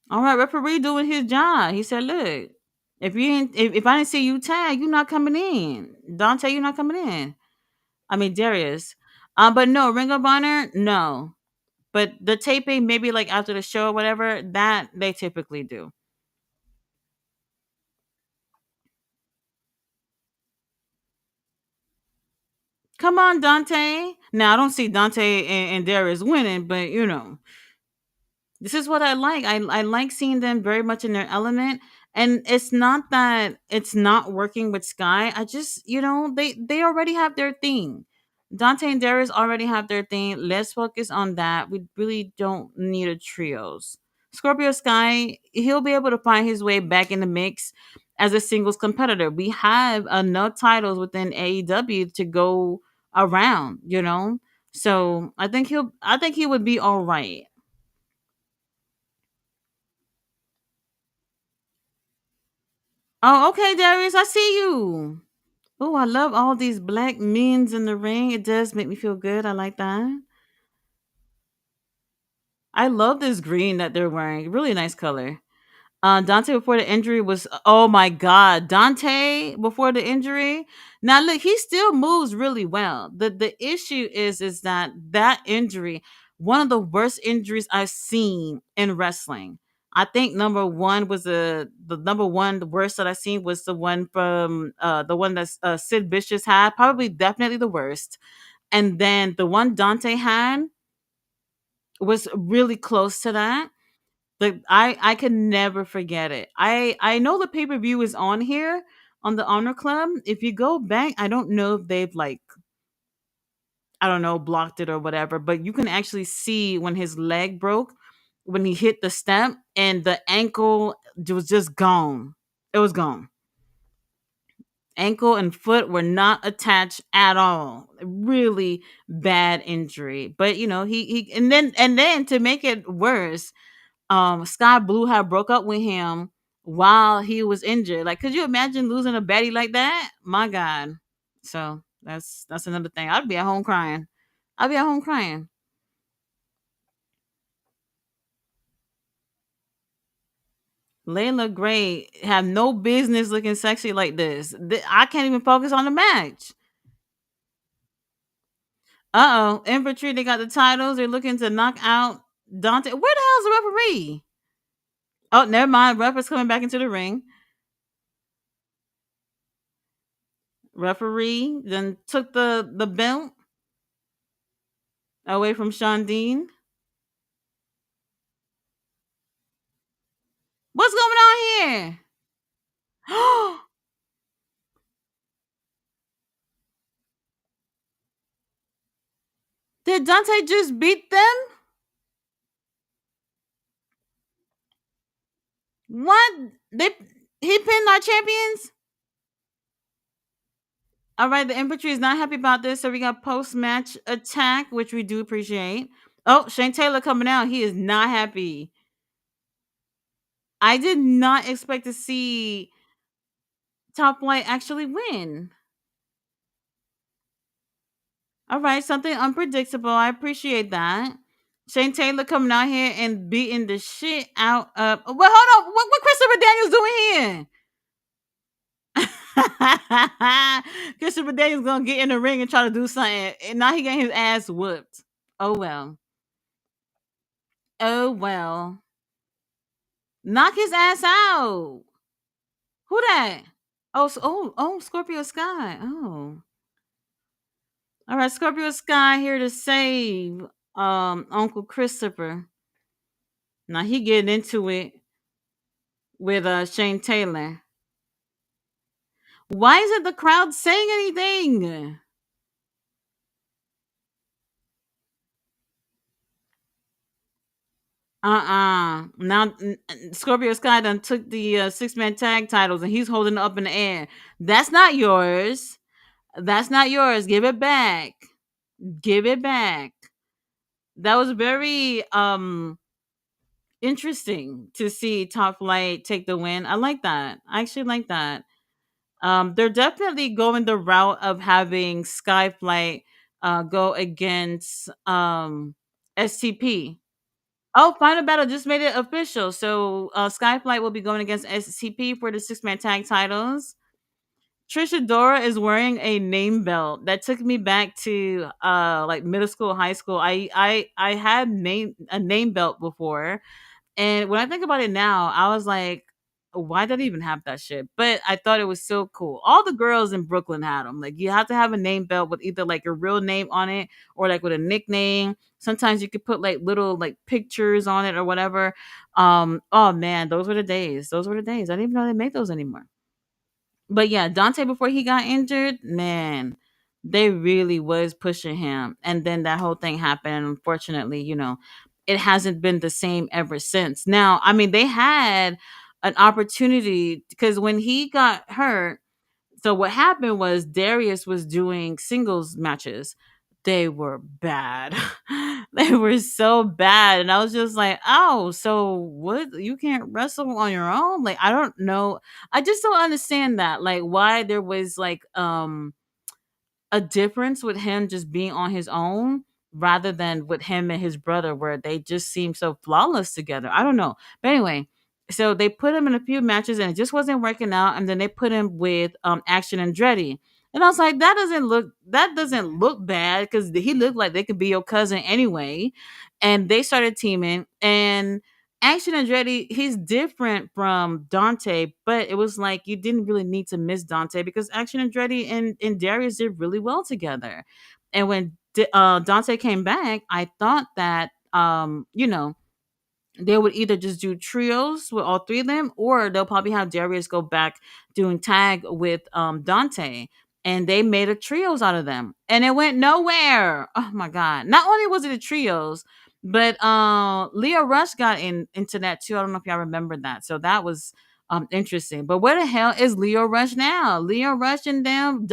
All right, referee doing his job. He said, "Look, if I didn't see you tag, you're not coming in. Dante, you're not coming in. I mean Darius. But no, Ring of Honor, no. But the taping, maybe like after the show or whatever, that they typically do. Come on, Dante. Now I don't see Dante and Darius winning, but this is what I like. I like seeing them very much in their element. And it's not that it's not working with Sky. I just, they already have their thing. Dante and Darius already have their thing. Let's focus on that. We really don't need a trios. Scorpio Sky, he'll be able to find his way back in the mix as a singles competitor. We have enough titles within AEW to go around. So I think he would be all right. Oh, okay, Darius, I see you. Oh, I love all these black men's in the ring. It does make me feel good. I like that. I love this green that they're wearing. Really nice color. Dante before the injury was, oh my god, Dante before the injury. Now look, he still moves really well. The issue is that injury, one of the worst injuries I've seen in wrestling. I think number one was the number one, the worst that I've seen was the one from the one that Sid Vicious had, probably definitely the worst. And then the one Dante had was really close to that. I can never forget it. I know the pay-per-view is on here on the Honor Club. If you go back, I don't know if they've like, I don't know, blocked it or whatever, but you can actually see when his leg broke when he hit the step and the ankle was just gone. It was gone. Ankle and foot were not attached at all. Really bad injury. But he and then to make it worse, Sky Blue had broke up with him while he was injured. Like, could you imagine losing a baddie like that? My God. So that's another thing. I'd be at home crying. I'd be at home crying. Layla Gray have no business looking sexy like this. I can't even focus on the match. Uh oh, Infantry, they got the titles. They're looking to knock out Dante. Where the hell's the referee? Oh, never mind. Ref is coming back into the ring. Referee then took the belt away from Sean Dean. What's going on here? Did Dante just beat them? What? They he pinned our champions? All right, the infantry is not happy about this, so we got post match attack, which we do appreciate. Oh, Shane Taylor coming out. He is not happy. I did not expect to see Top Flight actually win. All right, something unpredictable. I appreciate that. Shane Taylor coming out here and beating the shit out of. Well, hold on. What Christopher Daniels doing here? Christopher Daniels gonna get in the ring and try to do something, and now he getting his ass whooped. Oh well. Oh well. Knock his ass out. Who that? Oh, Scorpio Sky. Oh, all right, Scorpio Sky here to save Uncle Christopher. Now he getting into it with Shane Taylor. Why isn't the crowd saying anything? Now Scorpio Sky done took the 6-man tag titles and he's holding it up in the air. That's not yours. That's not yours. Give it back. Give it back. That was very interesting to see Top Flight take the win. I like that. I actually like that. They're definitely going the route of having Skyflight go against STP. Oh, Final Battle just made it official. So Skyflight will be going against STP for the 6-man tag titles. Trisha Dora is wearing a name belt. That took me back to like middle school, high school. I had a name belt before, and when I think about it now, I was like, why did I even have that shit? But I thought it was so cool. All the girls in Brooklyn had them. Like, you have to have a name belt with either like your real name on it or like with a nickname. Sometimes you could put like little like pictures on it or whatever. Oh man, those were the days. Those were the days. I didn't even know they make those anymore. But yeah, Dante before he got injured, man, they really was pushing him. And then that whole thing happened. And unfortunately, it hasn't been the same ever since. Now, I mean, they had an opportunity because when he got hurt, so what happened was Darius was doing singles matches. They were bad. They were so bad. And I was just like, oh, so what? You can't wrestle on your own? Like, I don't know. I just don't understand that. Like, why there was like a difference with him just being on his own rather than with him and his brother where they just seem so flawless together. I don't know. But anyway, so they put him in a few matches and it just wasn't working out, and then they put him with Action Andretti. And I was like, that doesn't look bad because he looked like they could be your cousin anyway. And they started teaming, and Action Andretti, he's different from Dante, but it was like you didn't really need to miss Dante because Action Andretti and Darius did really well together. And when Dante came back, I thought that they would either just do trios with all three of them, or they'll probably have Darius go back doing tag with Dante. And they made a trios out of them, and it went nowhere. Oh my god! Not only was it a trios, but Leah Rush got into that too. I don't know if y'all remember that. So that was interesting. But where the hell is Leo Rush now? Leo Rush and them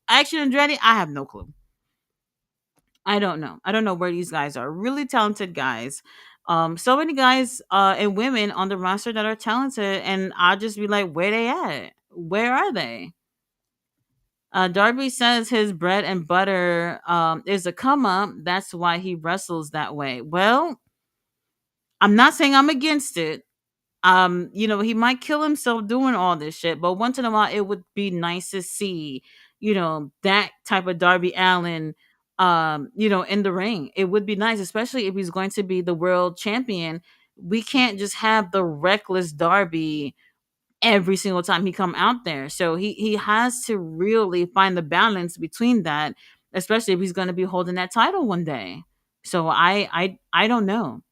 Action Andretti? I have no clue. I don't know. I don't know where these guys are. Really talented guys. So many guys and women on the roster that are talented, and I'll just be like, where they at? Where are they? Darby says his bread and butter is a come up. That's why he wrestles that way. Well, I'm not saying I'm against it. He might kill himself doing all this shit, but once in a while, it would be nice to see, that type of Darby Allen, in the ring. It would be nice, especially if he's going to be the world champion. We can't just have the reckless Darby every single time he come out there. So he has to really find the balance between that, especially if he's going to be holding that title one day. So I don't know.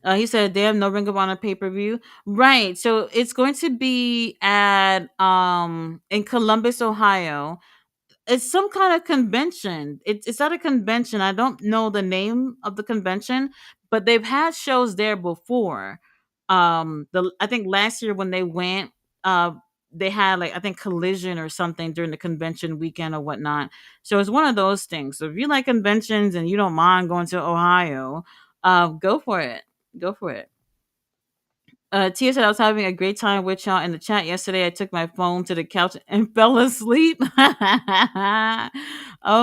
He said they have no Ring of Honor pay per view, right? So it's going to be at in Columbus, Ohio. It's some kind of convention. It's at a convention. I don't know the name of the convention, but they've had shows there before. The I think last year when they went, they had like I think Collision or something during the convention weekend or whatnot. So it's one of those things. So if you like conventions and you don't mind going to Ohio, go for it. Go for it. Tia said I was having a great time with y'all in the chat yesterday. I took my phone to the couch and fell asleep. Oh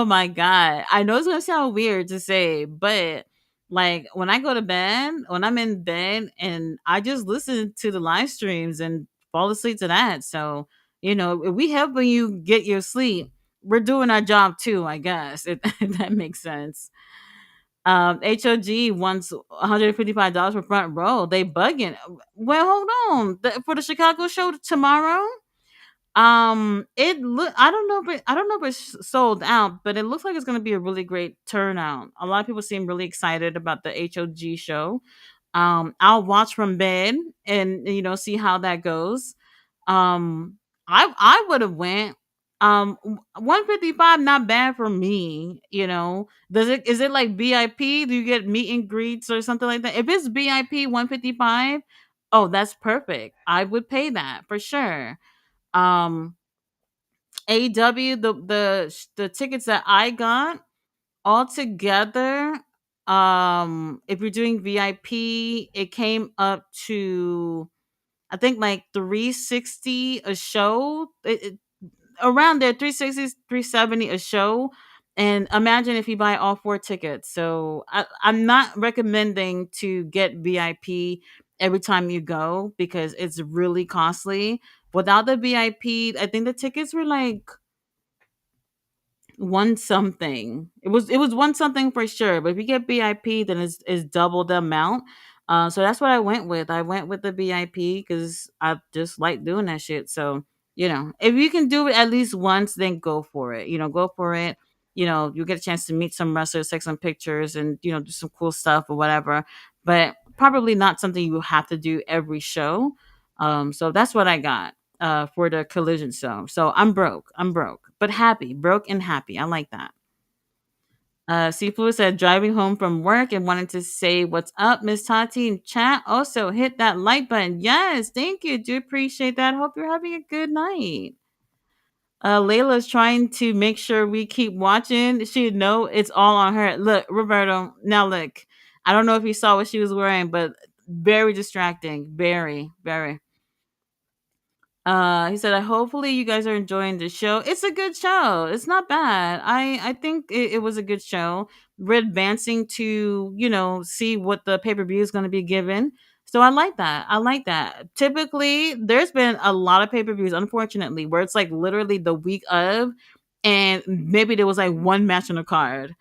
my god! I know it's gonna sound weird to say, but like when I go to bed, when I'm in bed, and I just listen to the live streams and fall asleep to that. So if we helping you get your sleep, we're doing our job too. I guess if that makes sense. HOG wants $155 for front row. They bugging. Well, hold on. For the Chicago show tomorrow, it look. I don't know if it's sold out, but it looks like it's going to be a really great turnout. A lot of people seem really excited about the HOG show. I'll watch from bed and see how that goes. Um, I would have went. 155 not bad for me. Does it is it like VIP? Do you get meet and greets or something like that? If it's VIP 155, oh, that's perfect. I would pay that for sure. Um, AW the tickets that I got altogether, if you're doing VIP, it came up to I think like 360 a show. Around there, 360, 370 a show. And imagine if you buy all four tickets. So I'm not recommending to get VIP every time you go because it's really costly. Without the VIP, I think the tickets were like one something. It was one something for sure. But if you get VIP, then it's double the amount. So that's what I went with. I went with the VIP because I just like doing that shit. So if you can do it at least once, then go for it. Go for it. You get a chance to meet some wrestlers, take some pictures, and do some cool stuff or whatever. But probably not something you have to do every show. So that's what I got for the collision show. So I'm broke. I'm broke, but happy. Broke and happy. I like that. Seafood said driving home from work and wanted to say what's up, Miss Tati in chat. Also hit that like button. Yes, thank you. Do appreciate that. Hope you're having a good night. Layla's trying to make sure we keep watching. She know it's all on her. Look, Roberto. Now look. I don't know if you saw what she was wearing, but very distracting. Very, very. He said, hopefully you guys are enjoying the show. It's a good show. It's not bad. I think it was a good show. We're advancing to, see what the pay-per-view is going to be given. So I like that. I like that. Typically, there's been a lot of pay-per-views, unfortunately, where it's like literally the week of, and maybe there was like one match on the card.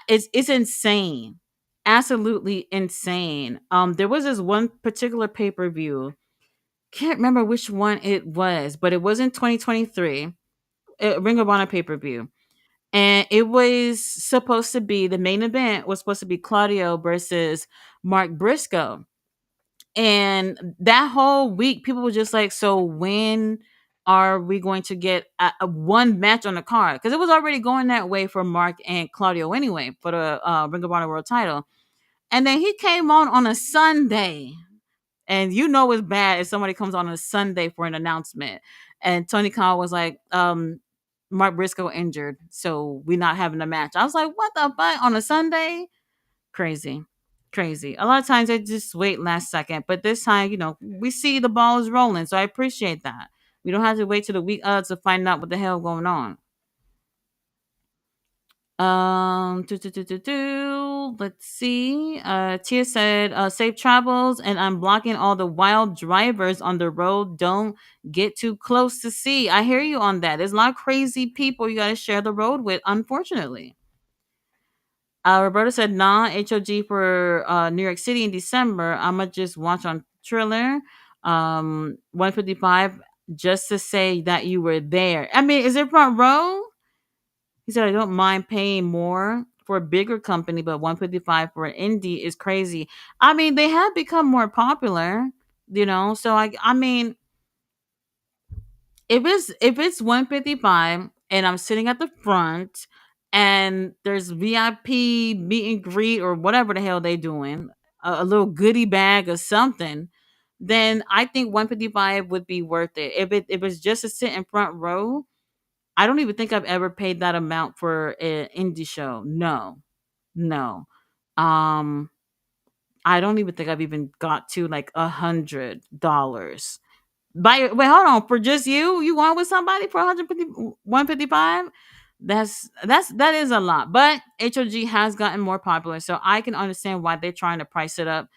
It's insane. Absolutely insane. There was this one particular pay-per-view, can't remember which one it was, but it was in 2023, Ring of Honor pay per view. And it was supposed to be the main event was supposed to be Claudio versus Mark Briscoe. And that whole week, people were just like, so when are we going to get a one match on the card? Because it was already going that way for Mark and Claudio anyway for the Ring of Honor World title. And then he came on a Sunday And you know it's bad if somebody comes on a Sunday for an announcement. And Tony Khan was like, Mark Briscoe injured, so we're not having a match. I was like, what the fuck on a Sunday? Crazy. Crazy. A lot of times they just wait last second, but this time, we see the ball is rolling, so I appreciate that. We don't have to wait till the week to find out what the hell going on. Let's see. Tia said, safe travels, and I'm blocking all the wild drivers on the road. Don't get too close to see. I hear you on that. There's a lot of crazy people you got to share the road with, unfortunately. Roberta said, nah, HOG for New York City in December. I'ma just watch on Triller, 155, just to say that you were there. I mean, is it front row? He said, I don't mind paying more for a bigger company, but 155 for an indie is crazy. I mean, they have become more popular, so I mean, if it's 155 and I'm sitting at the front and there's VIP meet and greet or whatever the hell they doing, a little goodie bag or something, then I think 155 would be worth it. If it's just to sit in front row, I don't even think I've ever paid that amount for an indie show. No. No. Um I don't even think I've even got to like $100. Wait, hold on. For just you going with somebody for 155? That is a lot. But HOG has gotten more popular, so I can understand why they're trying to price it up.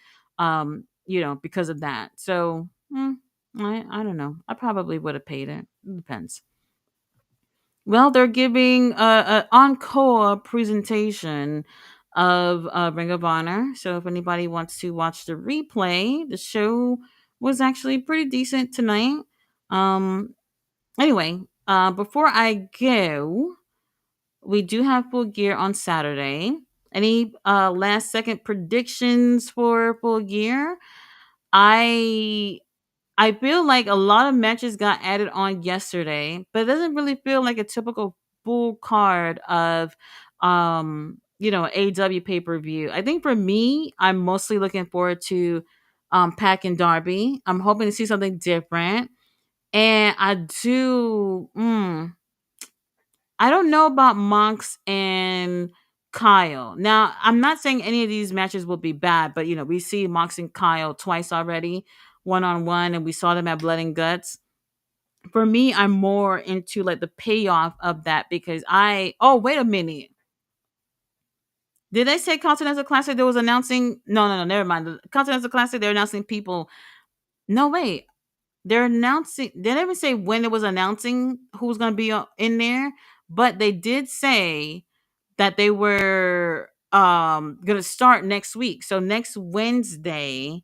Because of that. So I don't know. I probably would have paid it. It depends. Well, they're giving an encore presentation of Ring of Honor. So if anybody wants to watch the replay, the show was actually pretty decent tonight. Um. Anyway, before I go, we do have Full Gear on Saturday. Any last second predictions for Full Gear? I I feel like a lot of matches got added on yesterday, but it doesn't really feel like a typical full card of AW pay-per-view. I think for me, I'm mostly looking forward to Pack and Darby. I'm hoping to see something different. And I don't know about Monks and Kyle. Now, I'm not saying any of these matches will be bad, but we see Monks and Kyle twice already, one on one, and we saw them at Blood and Guts. For me, I'm more into like the payoff of that because wait a minute. Did they say Continental Classic there was announcing? No, never mind. The Continental Classic, they're announcing people. No, wait. They're announcing. They didn't even say when it was announcing who's going to be in there, but they did say that they were going to start next week. So next Wednesday,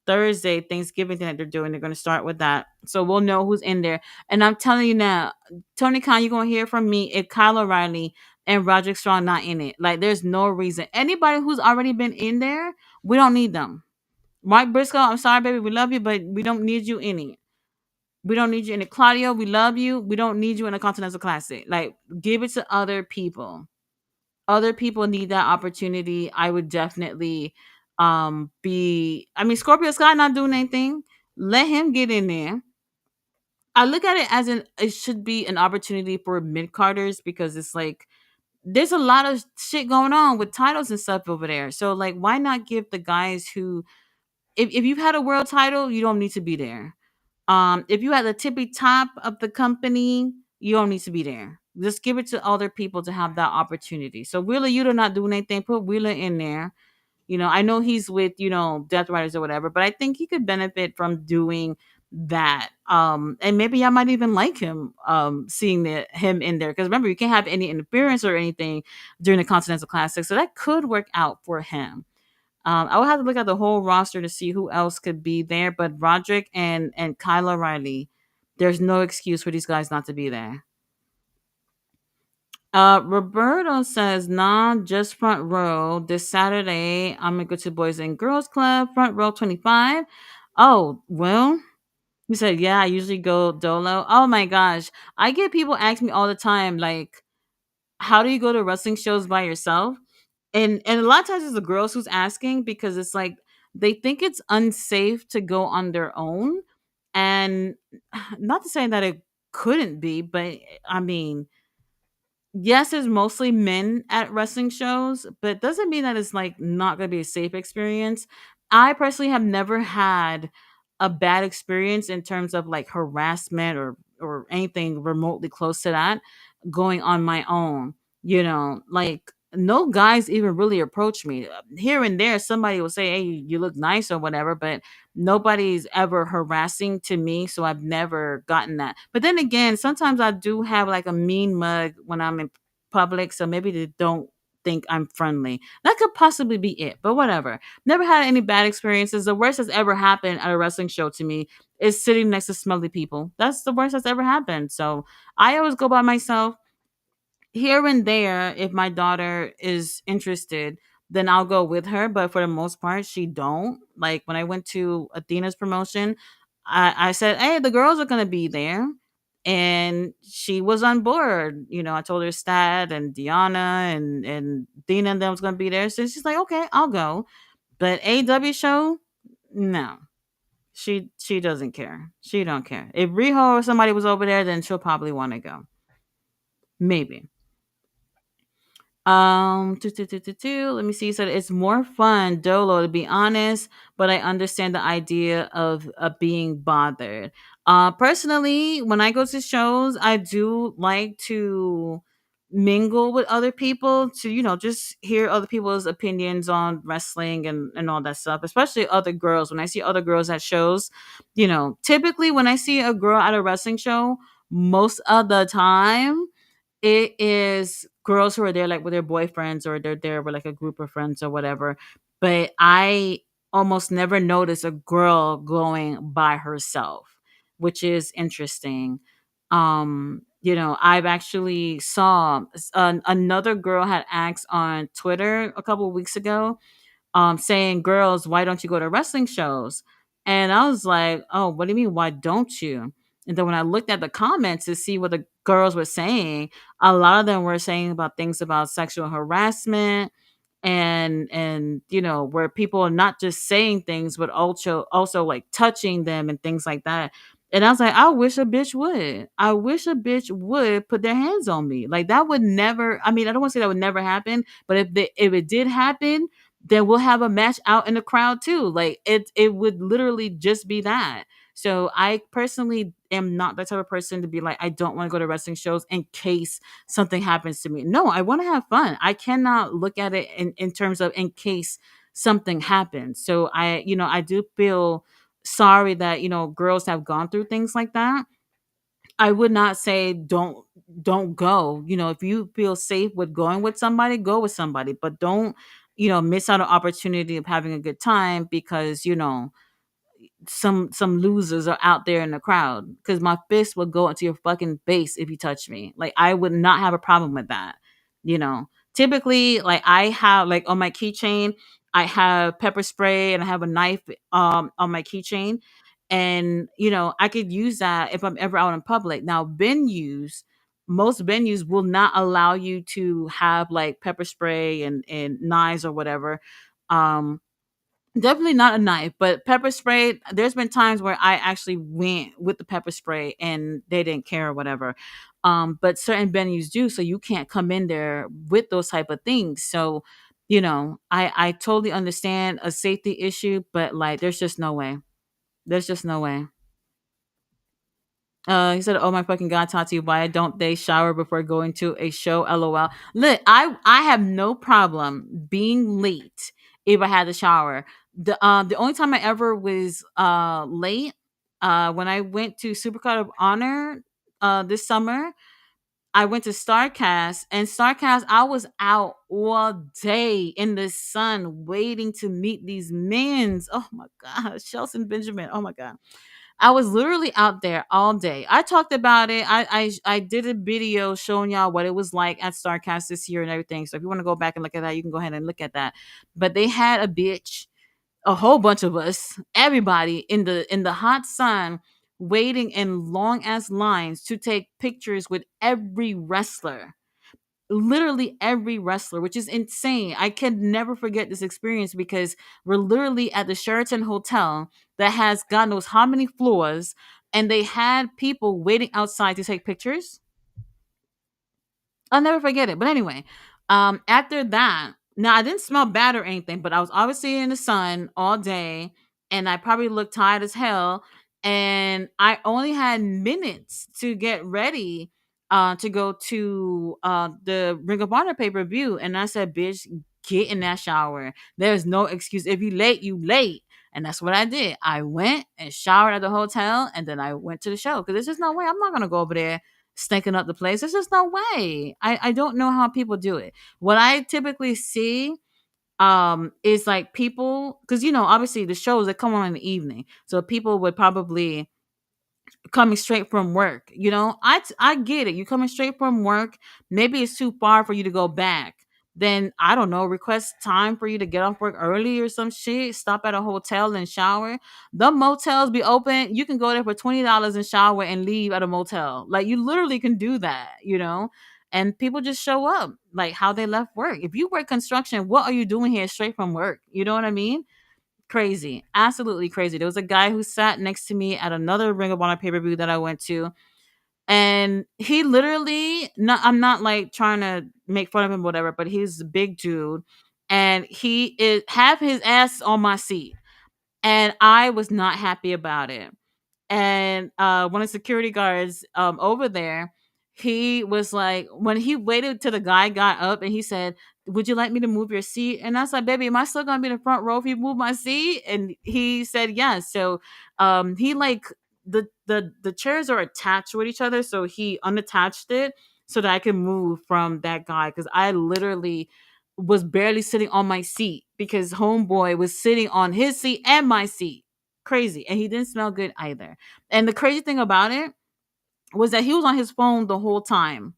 Thursday, Thanksgiving thing that they're doing, they're going to start with that. So we'll know who's in there. And I'm telling you now, Tony Khan, you're going to hear from me if Kyle O'Reilly and Roderick Strong not in it. Like, there's no reason. Anybody who's already been in there, we don't need them. Mike Briscoe, I'm sorry, baby, we love you, but we don't need you in it. We don't need you in it. Claudio, we love you. We don't need you in a Continental Classic. Like, give it to other people. Other people need that opportunity. I would definitely be I mean, Scorpio Sky not doing anything. Let him get in there. I look at it as it should be an opportunity for mid carders because it's like there's a lot of shit going on with titles and stuff over there. So like why not give the guys who if you've had a world title, you don't need to be there. If you had the tippy top of the company, you don't need to be there. Just give it to other people to have that opportunity. So Wheeler, you do not do anything. Put Wheeler in there. I know he's with, Death Riders or whatever, but I think he could benefit from doing that. And maybe I might even like him, seeing him in there. Because remember, you can't have any interference or anything during the Continental Classic. So that could work out for him. I would have to look at the whole roster to see who else could be there, but Roderick and Kyle O'Reilly, there's no excuse for these guys not to be there. Roberto says, nah, just front row. This Saturday, I'm gonna go to Boys and Girls Club, front row 25. Oh, well, he said, yeah, I usually go Dolo. Oh my gosh. I get people ask me all the time, like, how do you go to wrestling shows by yourself? And a lot of times it's the girls who's asking because it's like they think it's unsafe to go on their own. And not to say that it couldn't be, but I mean, yes, it's mostly men at wrestling shows, but doesn't mean that it's like not going to be a safe experience. I personally have never had a bad experience in terms of like harassment or anything remotely close to that going on my own. Like no guys even really approach me. Here and there somebody will say, "Hey, you look nice" or whatever, but nobody's ever harassing to me, so I've never gotten that. But then again, sometimes I do have like a mean mug when I'm in public, so maybe they don't think I'm friendly. That could possibly be it, but whatever. Never had any bad experiences. The worst that's ever happened at a wrestling show to me is sitting next to smelly people. That's the worst that's ever happened. So I always go by myself. Here and there, if my daughter is interested, then I'll go with her, but for the most part she don't. Like when I went to Athena's promotion, I said, "Hey, the girls are gonna be there," and she was on board. I told her Stat and Deanna and Dina and them was gonna be there, so she's like, "Okay, I'll go." But AW show, no, she doesn't care. She don't care. If Riho or somebody was over there, then she'll probably want to go, maybe. Let me see. So it's more fun, Dolo, to be honest, but I understand the idea of being bothered. Personally, when I go to shows, I do like to mingle with other people to, just hear other people's opinions on wrestling and all that stuff, especially other girls. When I see other girls at shows, typically when I see a girl at a wrestling show, most of the time it is girls who are there like with their boyfriends or they're there with like a group of friends or whatever. But I almost never notice a girl going by herself, which is interesting. I've actually saw another girl had asked on Twitter a couple of weeks ago, saying, "Girls, why don't you go to wrestling shows?" And I was like, "Oh, what do you mean? Why don't you?" And then when I looked at the comments to see what the girls were saying, a lot of them were saying about things about sexual harassment and where people are not just saying things but also like touching them and things like that. And I was like, I wish a bitch would. I wish a bitch would put their hands on me. Like that would never. I mean, I don't want to say that would never happen, but if it did happen, then we'll have a match out in the crowd too. Like it would literally just be that. So I personally am not the type of person to be like, I don't want to go to wrestling shows in case something happens to me. No, I want to have fun. I cannot look at it in terms of in case something happens. So I do feel sorry that, girls have gone through things like that. I would not say don't go. If you feel safe with going with somebody, go with somebody, but don't, miss out on opportunity of having a good time because, some losers are out there in the crowd, because my fist would go into your fucking face if you touch me. Like I would not have a problem with that. You know, typically like I have like on my keychain, I have pepper spray and I have a knife on my keychain, and I could use that if I'm ever out in public. Now most venues will not allow you to have like pepper spray and knives or whatever. Um, Definitely not a knife, but pepper spray. There's been times where I actually went with the pepper spray and they didn't care or whatever. But certain venues do, so you can't come in there with those type of things. So, I totally understand a safety issue, but like, there's just no way. There's just no way. He said, "Oh my fucking god, Tati, why don't they shower before going to a show? LOL." Look, I have no problem being late if I had to shower. The only time I ever was late, when I went to Supercard of Honor this summer. I went to Starcast, and Starcast, I was out all day in the sun waiting to meet these men's. Oh my god, Shelton Benjamin. Oh my god. I was literally out there all day. I talked about it. I did a video showing y'all what it was like at Starcast this year and everything. So if you want to go back and look at that, you can go ahead and look at that. But they had a bitch, a whole bunch of us, everybody in the hot sun, waiting in long ass lines to take pictures with every wrestler. literally every wrestler, which is insane. I can never forget this experience because we're literally at the Sheraton Hotel that has God knows how many floors, and they had people waiting outside to take pictures. I'll never forget it. But anyway, after that, now I didn't smell bad or anything, but I was obviously in the sun all day, and I probably looked tired as hell. And I only had minutes to get ready to go to the Ring of Honor pay per view. And I said, "Bitch, get in that shower. There's no excuse. If you late, you late." And that's what I did. I went and showered at the hotel, and then I went to the show because there's just no way I'm not gonna go over there stinking up the place. There's just no way. I don't know how people do it. What I typically see is like people, because obviously the shows that come on in the evening, so people would probably coming straight from work. I get it. You coming straight from work. Maybe it's too far for you to go back. Then I don't know. Request time for you to get off work early or some shit. Stop at a hotel and shower. The motels be open. You can go there for $20 and shower and leave at a motel. Like you literally can do that. And people just show up like how they left work. If you work construction, what are you doing here straight from work? You know what I mean? Crazy, absolutely crazy. There was a guy who sat next to me at another Ring of Honor pay per view that I went to, and he literally, not, I'm not like trying to make fun of him, whatever, but he's a big dude, and he is have his ass on my seat, and I was not happy about it. And one of the security guards over there, he was like, when he waited till the guy got up and he said, "Would you like me to move your seat?" And I was like, "Baby, am I still gonna be in the front row if you move my seat?" And he said yes. So he like the chairs are attached with each other, so he unattached it so that I could move from that guy, because I literally was barely sitting on my seat because homeboy was sitting on his seat and my seat. Crazy. And he didn't smell good either. And the crazy thing about it was that he was on his phone the whole time.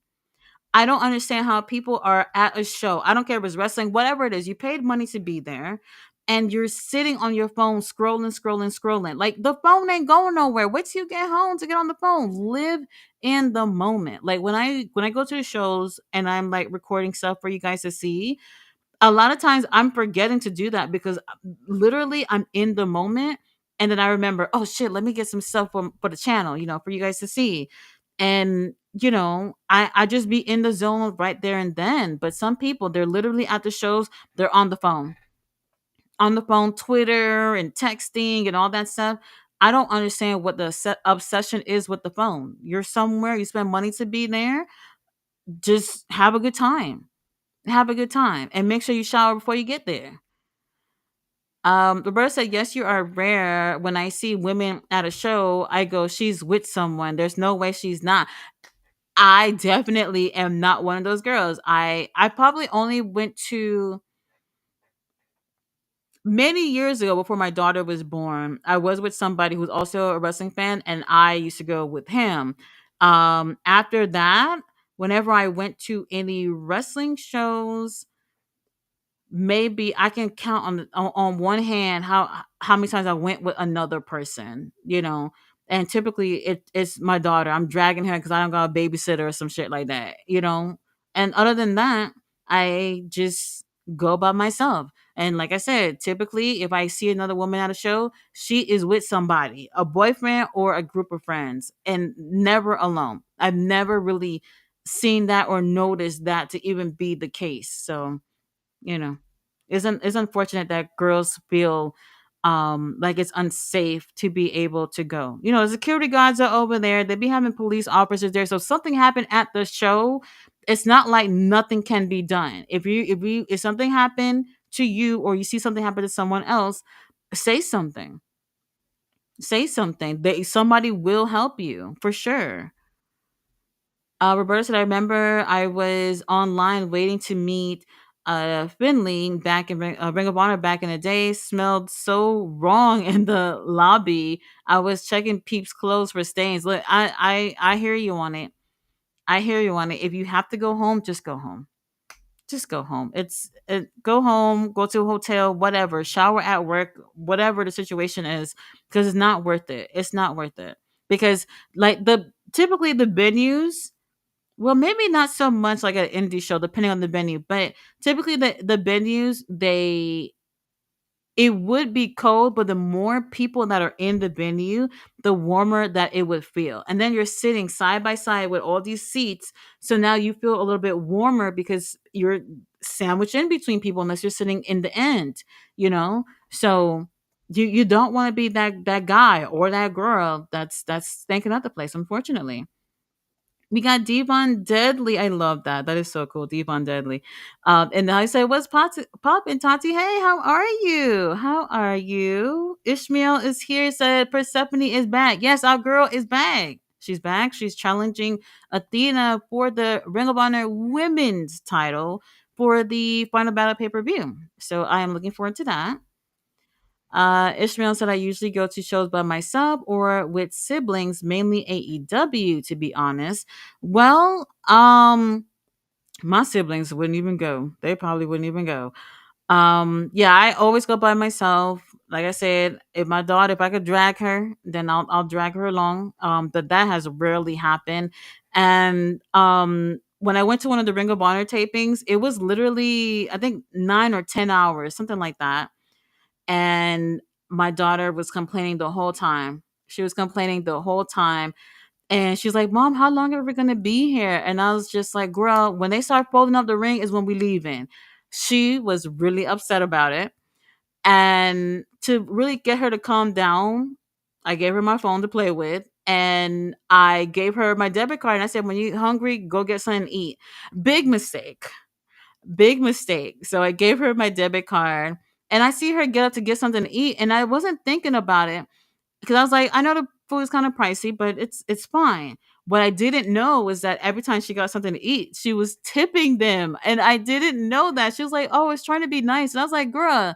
I don't understand how people are at a show. I don't care if it's wrestling, whatever it is. You paid money to be there, and you're sitting on your phone scrolling, scrolling, scrolling. Like the phone ain't going nowhere. Wait till you get home to get on the phone. Live in the moment. Like when I go to the shows and I'm like recording stuff for you guys to see, a lot of times I'm forgetting to do that because literally I'm in the moment, and then I remember, oh shit, let me get some stuff for the channel, for you guys to see. And I just be in the zone right there and then. But some people, they're literally at the shows, they're on the phone, Twitter and texting and all that stuff. I don't understand what the obsession is with the phone. You're somewhere, you spend money to be there, just have a good time. Have a good time and make sure you shower before you get there. Roberta said, "Yes, you are rare. When I see women at a show, I go, she's with someone. There's no way she's not." I definitely am not one of those girls. I probably only went to many years ago before my daughter was born. I was with somebody who's also a wrestling fan, and I used to go with him. After that, whenever I went to any wrestling shows, maybe I can count on one hand how many times I went with another person. And typically it's my daughter. I'm dragging her because I don't got a babysitter or some shit like that. And other than that, I just go by myself. And like I said, typically if I see another woman at a show, she is with somebody, a boyfriend or a group of friends, and never alone. I've never really seen that or noticed that to even be the case. So you know it's unfortunate that girls feel like it's unsafe to be able to go. The security guards are over there, they be having police officers there, so if something happened at the show, it's not like nothing can be done. If something happened to you or you see something happen to someone else, say something. Somebody will help you for sure. Roberta said, "I remember I was online waiting to meet Finley back in Ring of Honor back in the day. Smelled so wrong in the lobby. I was checking Peep's clothes for stains. Look, I hear you on it. I hear you on it. If you have to go home, just go home. Just go home. Go home, go to a hotel, whatever. Shower at work, whatever the situation is, because it's not worth it. It's not worth it because like the typically the venues." Well, maybe not so much like an indie show, depending on the venue, but typically the venues, they it would be cold, but the more people that are in the venue, the warmer that it would feel. And then you're sitting side by side with all these seats. So now you feel a little bit warmer because you're sandwiched in between people unless you're sitting in the end, you know? So you don't want to be that guy or that girl that's thinking up the place, unfortunately. We got Devon Deadly. I love that. That is so cool. Devon Deadly. And I say, what's Pop and Tati? Hey, how are you? How are you? Ishmael is here. Said Persephone is back. Yes, our girl is back. She's back. She's challenging Athena for the Ring of Honor women's title for the final battle pay per view. So I am looking forward to that. Ishmael said, I usually go to shows by myself or with siblings, mainly AEW, to be honest. Well, my siblings wouldn't even go. They probably wouldn't even go. Yeah, I always go by myself. Like I said, if I could drag her, then I'll drag her along. But that has rarely happened. And when I went to one of the Ring of Honor tapings, it was literally I think 9 or 10 hours, something like that, and my daughter was complaining the whole time. She was complaining the whole time. And she's like, Mom, how long are we going to be here? And I was just like, Girl, when they start folding up the ring is when we leaving. She was really upset about it. And to really get her to calm down, I gave her my phone to play with. And I gave her my debit card. And I said, When you're hungry, go get something to eat. Big mistake. Big mistake. So I gave her my debit card and I see her get up to get something to eat. And I wasn't thinking about it because I was like, I know the food is kind of pricey, but it's fine. What I didn't know was that every time she got something to eat, she was tipping them. And I didn't know that. She was like, Oh, it's trying to be nice. And I was like, Girl,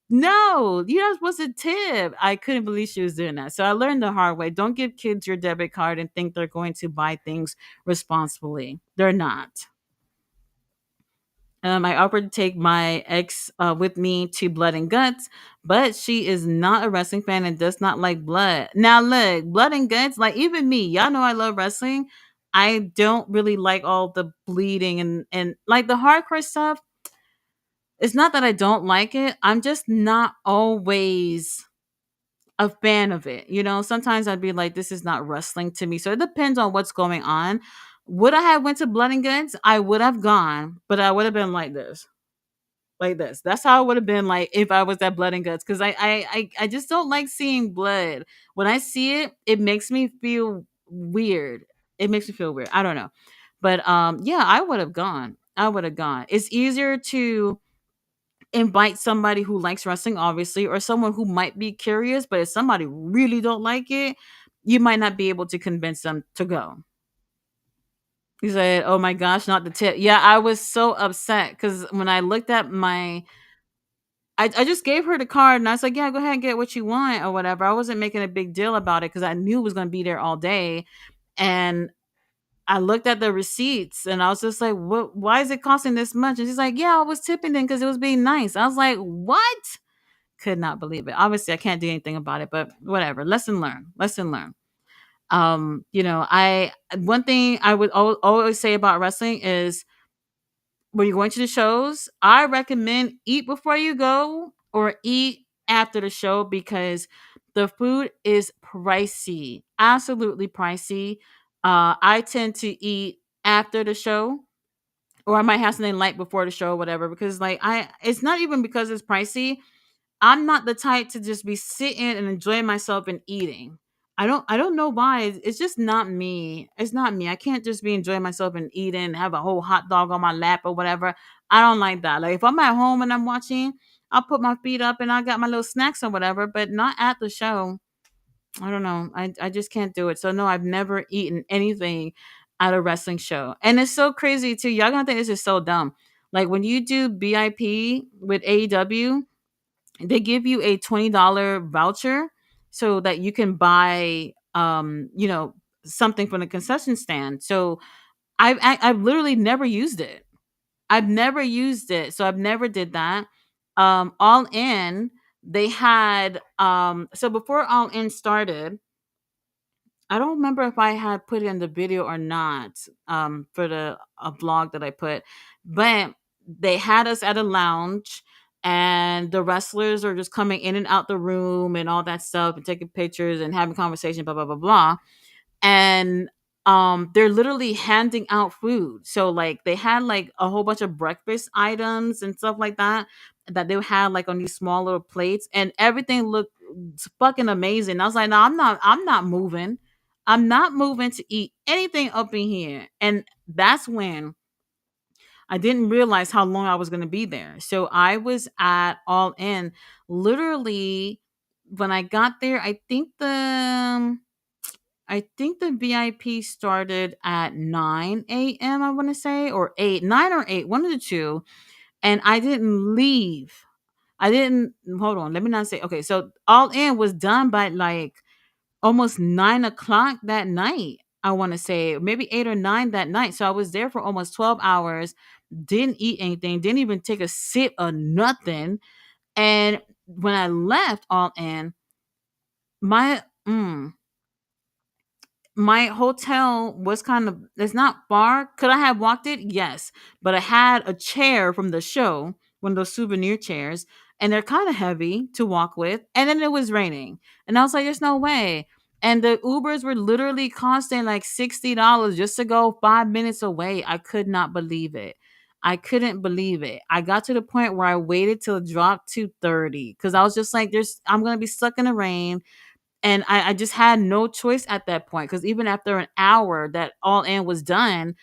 no, you're not supposed to tip. I couldn't believe she was doing that. So I learned the hard way. Don't give kids your debit card and think they're going to buy things responsibly. They're not. I offered to take my ex with me to Blood and Guts, but she is not a wrestling fan and does not like blood. Now, look, Blood and Guts, like even me, y'all know I love wrestling. I don't really like all the bleeding and like the hardcore stuff. It's not that I don't like it. I'm just not always a fan of it. You know, sometimes I'd be like, this is not wrestling to me. So it depends on what's going on. Would I have went to Blood and Guts? I would have gone, but I would have been like this, like this. That's how it would have been like if I was at Blood and Guts because I just don't like seeing blood. When I see it, it makes me feel weird. It makes me feel weird. I don't know, but yeah, I would have gone. I would have gone. It's easier to invite somebody who likes wrestling, obviously, or someone who might be curious. But if somebody really don't like it, you might not be able to convince them to go. He said, "Oh my gosh, not the tip." Yeah, I was so upset because when I looked at my I just gave her the card and I was like, yeah, go ahead and get what you want or whatever. I wasn't making a big deal about it because I knew it was going to be there all day. And I looked at the receipts and I was just like, what? Why is it costing this much? And she's like, yeah, I was tipping them because it was being nice. I was like, what? Could not believe it. Obviously, I can't do anything about it, but whatever. Lesson learned. Lesson learned. I one thing I would always say about wrestling is when you're going to the shows, I recommend eat before you go or eat after the show because the food is pricey, absolutely pricey. I tend to eat after the show, or I might have something light before the show, or whatever. Because it's not even because it's pricey. I'm not the type to just be sitting and enjoying myself and eating. I don't know why. It's just not me. It's not me. I can't just be enjoying myself and eating and have a whole hot dog on my lap or whatever. I don't like that. Like if I'm at home and I'm watching, I'll put my feet up and I got my little snacks or whatever, but not at the show. I don't know. I just can't do it. So no, I've never eaten anything at a wrestling show. And it's so crazy too. Y'all gonna think this is so dumb. Like when you do BIP with AEW, they give you a $20 voucher so that you can buy something from the concession stand. So I've literally never used it. I've never used it. So I've never did that. All in, they had so before All In started, I don't remember if I had put it in the video or not, for the a vlog that I put, but they had us at a lounge, and the wrestlers are just coming in and out the room and all that stuff and taking pictures and having conversation, blah blah blah blah. And they're literally handing out food. So like they had like a whole bunch of breakfast items and stuff like that that they had like on these small little plates, and everything looked fucking amazing. I was like, no, I'm not moving. I'm not moving to eat anything up in here. And that's when I didn't realize how long I was going to be there. So I was at All In literally when I got there. I think the VIP started at 9 a.m. I want to say, or 8, 9 or 8, one of the two. And I didn't leave. I didn't, hold on, let me not say, okay. So All In was done by like almost 9 o'clock that night. I want to say maybe 8 or 9 that night. So I was there for almost 12 hours, didn't eat anything, didn't even take a sip or nothing. And when I left All In, my, my hotel was kind of, it's not far. Could I have walked it? Yes. But I had a chair from the show, one of those souvenir chairs, and they're kind of heavy to walk with. And then it was raining. And I was like, there's no way. And the Ubers were literally costing like $60 just to go 5 minutes away. I could not believe it. I couldn't believe it. I got to the point where I waited till it dropped to 30 because I was just like, I'm gonna be stuck in the rain. And I just had no choice at that point because even after an hour that All In was done,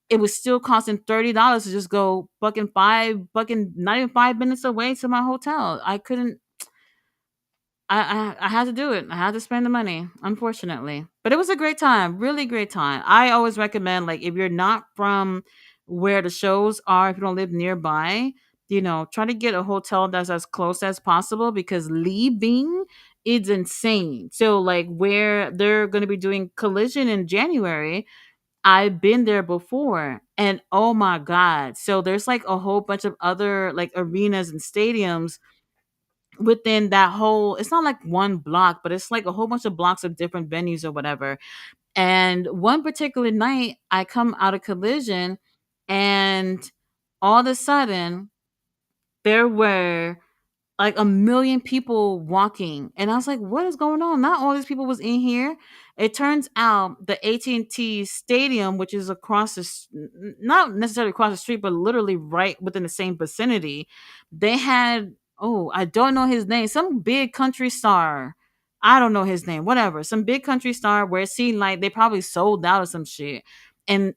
it was still costing $30 to just go fucking not even 5 minutes away to my hotel. I couldn't. I had to do it. I had to spend the money, unfortunately. But it was a great time, really great time. I always recommend, like, if you're not from where the shows are, if you don't live nearby, try to get a hotel that's as close as possible because leaving is insane. So, like, where they're going to be doing Collision in January, I've been there before, and oh my god! So there's like a whole bunch of other like arenas and stadiums within that whole, it's not like one block, but it's like a whole bunch of blocks of different venues or whatever. And one particular night I come out of Collision, and all of a sudden there were like a million people walking, and I was like, what is going on? Not all these people was in here. It turns out the AT&T stadium, which is across not necessarily across the street, but literally right within the same vicinity, they had, oh, I don't know his name, some big country star, I don't know his name, whatever, some big country star, where it seemed like they probably sold out or some shit. And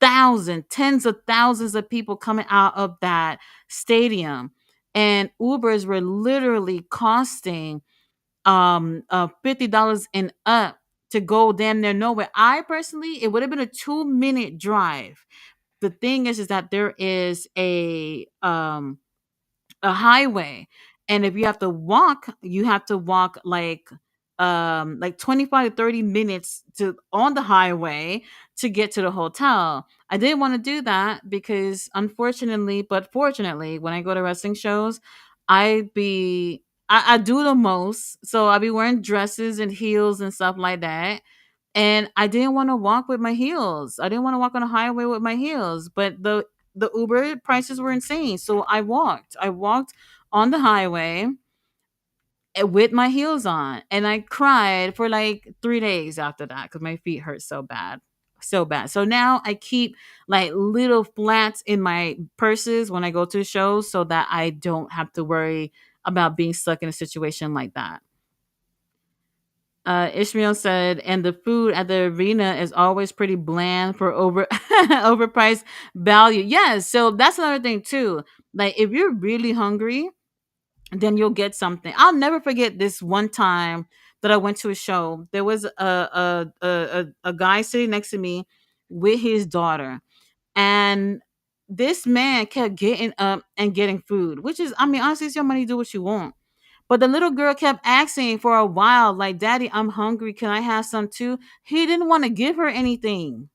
thousands, tens of thousands of people coming out of that stadium, and Ubers were literally costing $50 and up to go damn near nowhere. I personally, it would have been a 2 minute drive. The thing is that there is a highway, and if you have to walk, you have to walk like 25 to 30 minutes to on the highway to get to the hotel. I didn't want to do that because unfortunately, but fortunately, when I go to wrestling shows, I do the most, so I be wearing dresses and heels and stuff like that. And I didn't want to walk with my heels. I didn't want to walk on a highway with my heels, but the Uber prices were insane. So I walked. I walked on the highway with my heels on, and I cried for like 3 days after that cuz my feet hurt so bad. So bad. So now I keep like little flats in my purses when I go to shows so that I don't have to worry about being stuck in a situation like that. Ishmael said, and the food at the arena is always pretty bland for overpriced value. Yes, so that's another thing too. Like if you're really hungry, then you'll get something. I'll never forget this one time that I went to a show. There was a guy sitting next to me with his daughter, and this man kept getting up and getting food, which is, I mean, honestly, it's your money. Do what you want. But the little girl kept asking for a while, like, Daddy, I'm hungry. Can I have some too? He didn't want to give her anything.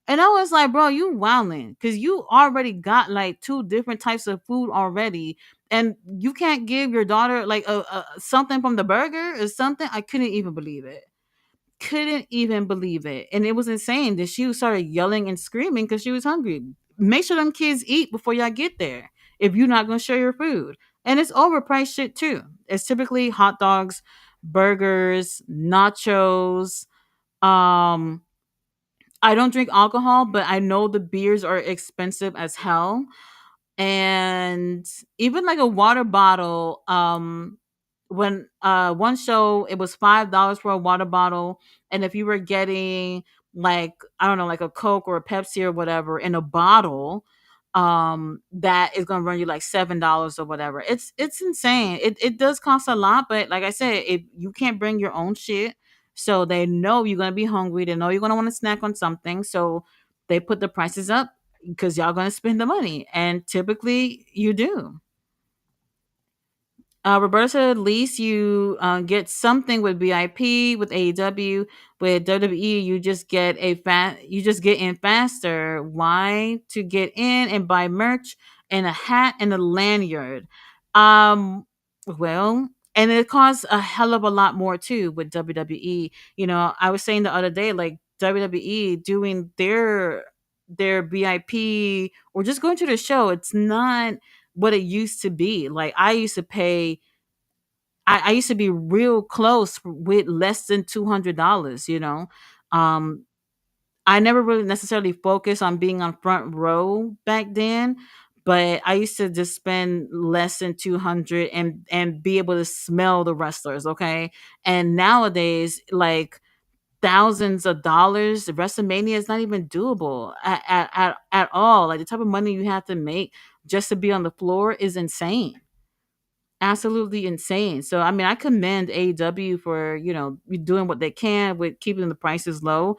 And I was like, bro, you wildin'. Because you already got like two different types of food already. And you can't give your daughter like a something from the burger or something. I couldn't even believe it. couldn't even believe it. And it was insane that she started yelling and screaming because she was hungry. Make sure them kids eat before y'all get there if you're not going to share your food. And it's overpriced shit too. It's typically hot dogs, burgers, nachos. Um, I don't drink alcohol, but I know the beers are expensive as hell. And even like a water bottle, when one show it was $5 for a water bottle, and if you were getting like, I don't know, like a Coke or a Pepsi or whatever in a bottle, that is gonna run you like $7 or whatever. It's insane. It does cost a lot, but like I said, if you can't bring your own shit, so they know you're gonna be hungry, they know you're gonna want to snack on something, so they put the prices up because y'all gonna spend the money, and typically you do. Roberta said, at least you get something with VIP, with AEW, with WWE. You just get in faster. Why? To get in and buy merch and a hat and a lanyard. Um, well, and it costs a hell of a lot more too with WWE. You know, I was saying the other day, like WWE doing their VIP or just going to the show. It's not what it used to be. Like I used to pay, I used to be real close with less than $200, you know. Um, I never really necessarily focused on being on front row back then, but I used to just spend less than 200 and be able to smell the wrestlers, okay? And nowadays, like thousands of dollars, WrestleMania is not even doable at all. Like the type of money you have to make just to be on the floor is insane, absolutely insane. So I mean, I commend AEW for, you know, doing what they can with keeping the prices low.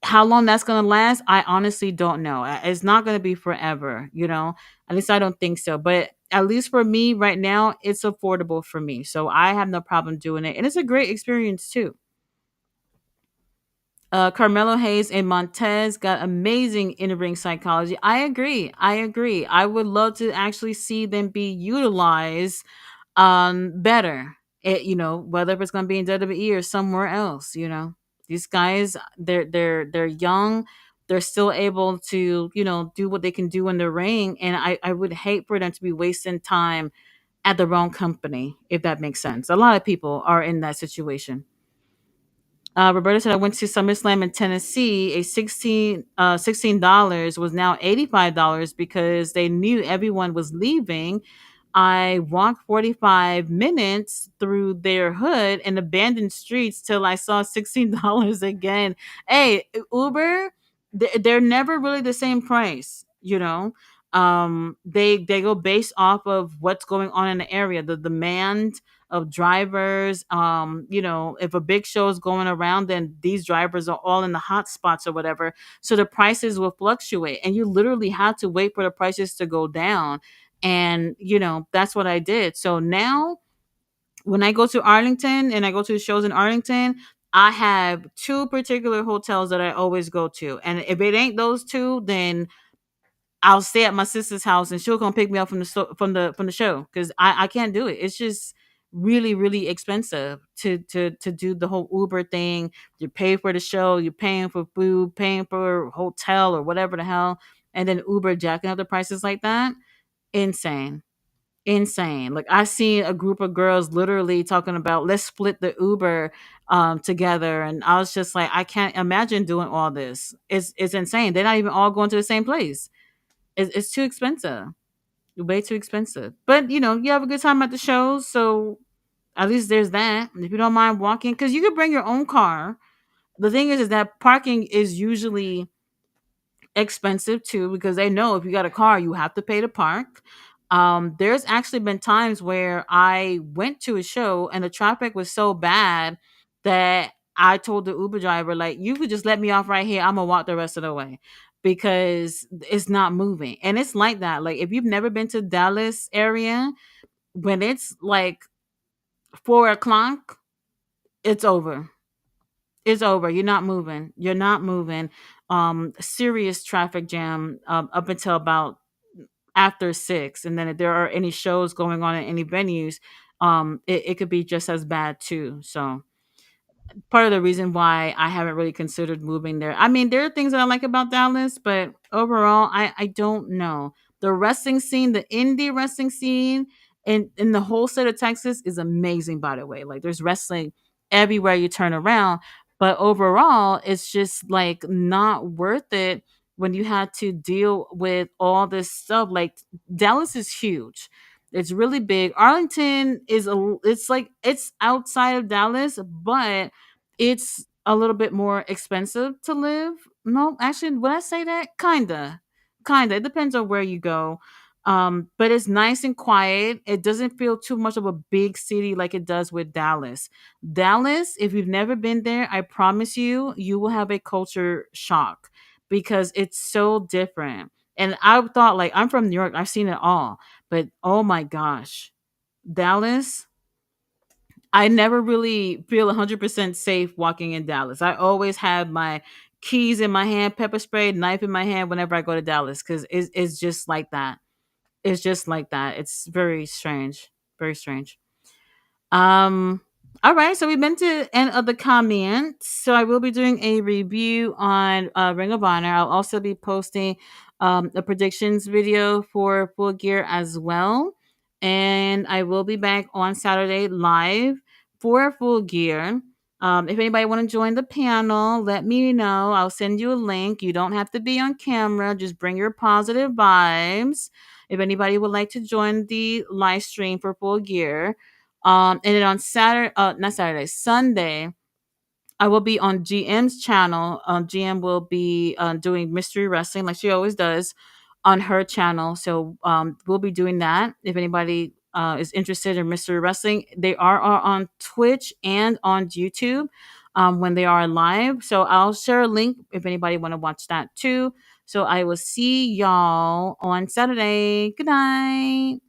How long that's gonna last, I honestly don't know. It's not gonna be forever, you know. At least I don't think so. But at least for me right now, it's affordable for me, so I have no problem doing it, and it's a great experience too. Carmelo Hayes and Montez got amazing in ring psychology. I agree. I agree. I would love to actually see them be utilized better, you know, whether it's going to be in WWE or somewhere else. You know, these guys, they're young, they're still able to, you know, do what they can do in the ring, and I would hate for them to be wasting time at the wrong company, if that makes sense. A lot of people are in that situation. Roberta said, I went to SummerSlam in Tennessee. A $16 was now $85 because they knew everyone was leaving. I walked 45 minutes through their hood and abandoned streets till I saw $16 again. Hey, Uber, they're never really the same price, you know. They go based off of what's going on in the area, the demand of drivers. You know, if a big show is going around, then these drivers are all in the hot spots or whatever. So the prices will fluctuate, and you literally have to wait for the prices to go down. And you know, that's what I did. So now when I go to Arlington and I go to the shows in Arlington, I have two particular hotels that I always go to. And if it ain't those two, then I'll stay at my sister's house and she'll come pick me up from the show because I can't do it. It's just really expensive to do the whole Uber thing. You pay for the show, you're paying for food, paying for hotel or whatever the hell, and then Uber jacking up the prices like that. Insane. Insane. Like I seen a group of girls literally talking about let's split the Uber together, and I was just like, I can't imagine doing all this. It's insane. They're not even all going to the same place. It's too expensive. Way too expensive. But you know, you have a good time at the shows, so at least there's that. And if you don't mind walking, because you could bring your own car. The thing is that parking is usually expensive too because they know if you got a car, you have to pay to park. There's actually been times where I went to a show and the traffic was so bad that I told the Uber driver, like, you could just let me off right here. I'm gonna walk the rest of the way because it's not moving. And it's like that. Like, if you've never been to Dallas area, when it's like 4 o'clock, it's over. It's over. You're not moving. You're not moving. Serious traffic jam up until about after 6, and then if there are any shows going on in any venues, it could be just as bad too. So part of the reason why I haven't really considered moving there. I mean, there are things that I like about Dallas, but overall, I don't know. The wrestling scene, the indie wrestling scene in the whole state of Texas is amazing, by the way. Like there's wrestling everywhere you turn around, but overall, it's just like not worth it when you had to deal with all this stuff. Like Dallas is huge. It's really big. Arlington is it's like it's outside of Dallas, but it's a little bit more expensive to live. No, actually, would I say that? Kinda. It depends on where you go. But it's nice and quiet. It doesn't feel too much of a big city like it does with Dallas. Dallas, if you've never been there, I promise you, you will have a culture shock because it's so different. And I thought, like, I'm from New York, I've seen it all, but oh my gosh, Dallas, I never really feel 100% safe walking in Dallas. I always have my keys in my hand, pepper spray, knife in my hand whenever I go to Dallas because it's just like that. It's just like that. It's very strange. Very strange. Um, all right, so we've been to the end of the comments. So I will be doing a review on Ring of Honor. I'll also be posting a predictions video for Full Gear as well. And I will be back on Saturday live for Full Gear. If anybody want to join the panel, let me know. I'll send you a link. You don't have to be on camera. Just bring your positive vibes. If anybody would like to join the live stream for Full Gear, and then on Saturday, not Saturday, Sunday, I will be on GM's channel. GM will be doing mystery wrestling like she always does on her channel. So we'll be doing that. If anybody is interested in mystery wrestling, they are on Twitch and on YouTube when they are live. So I'll share a link if anybody want to watch that too. So I will see y'all on Saturday. Good night.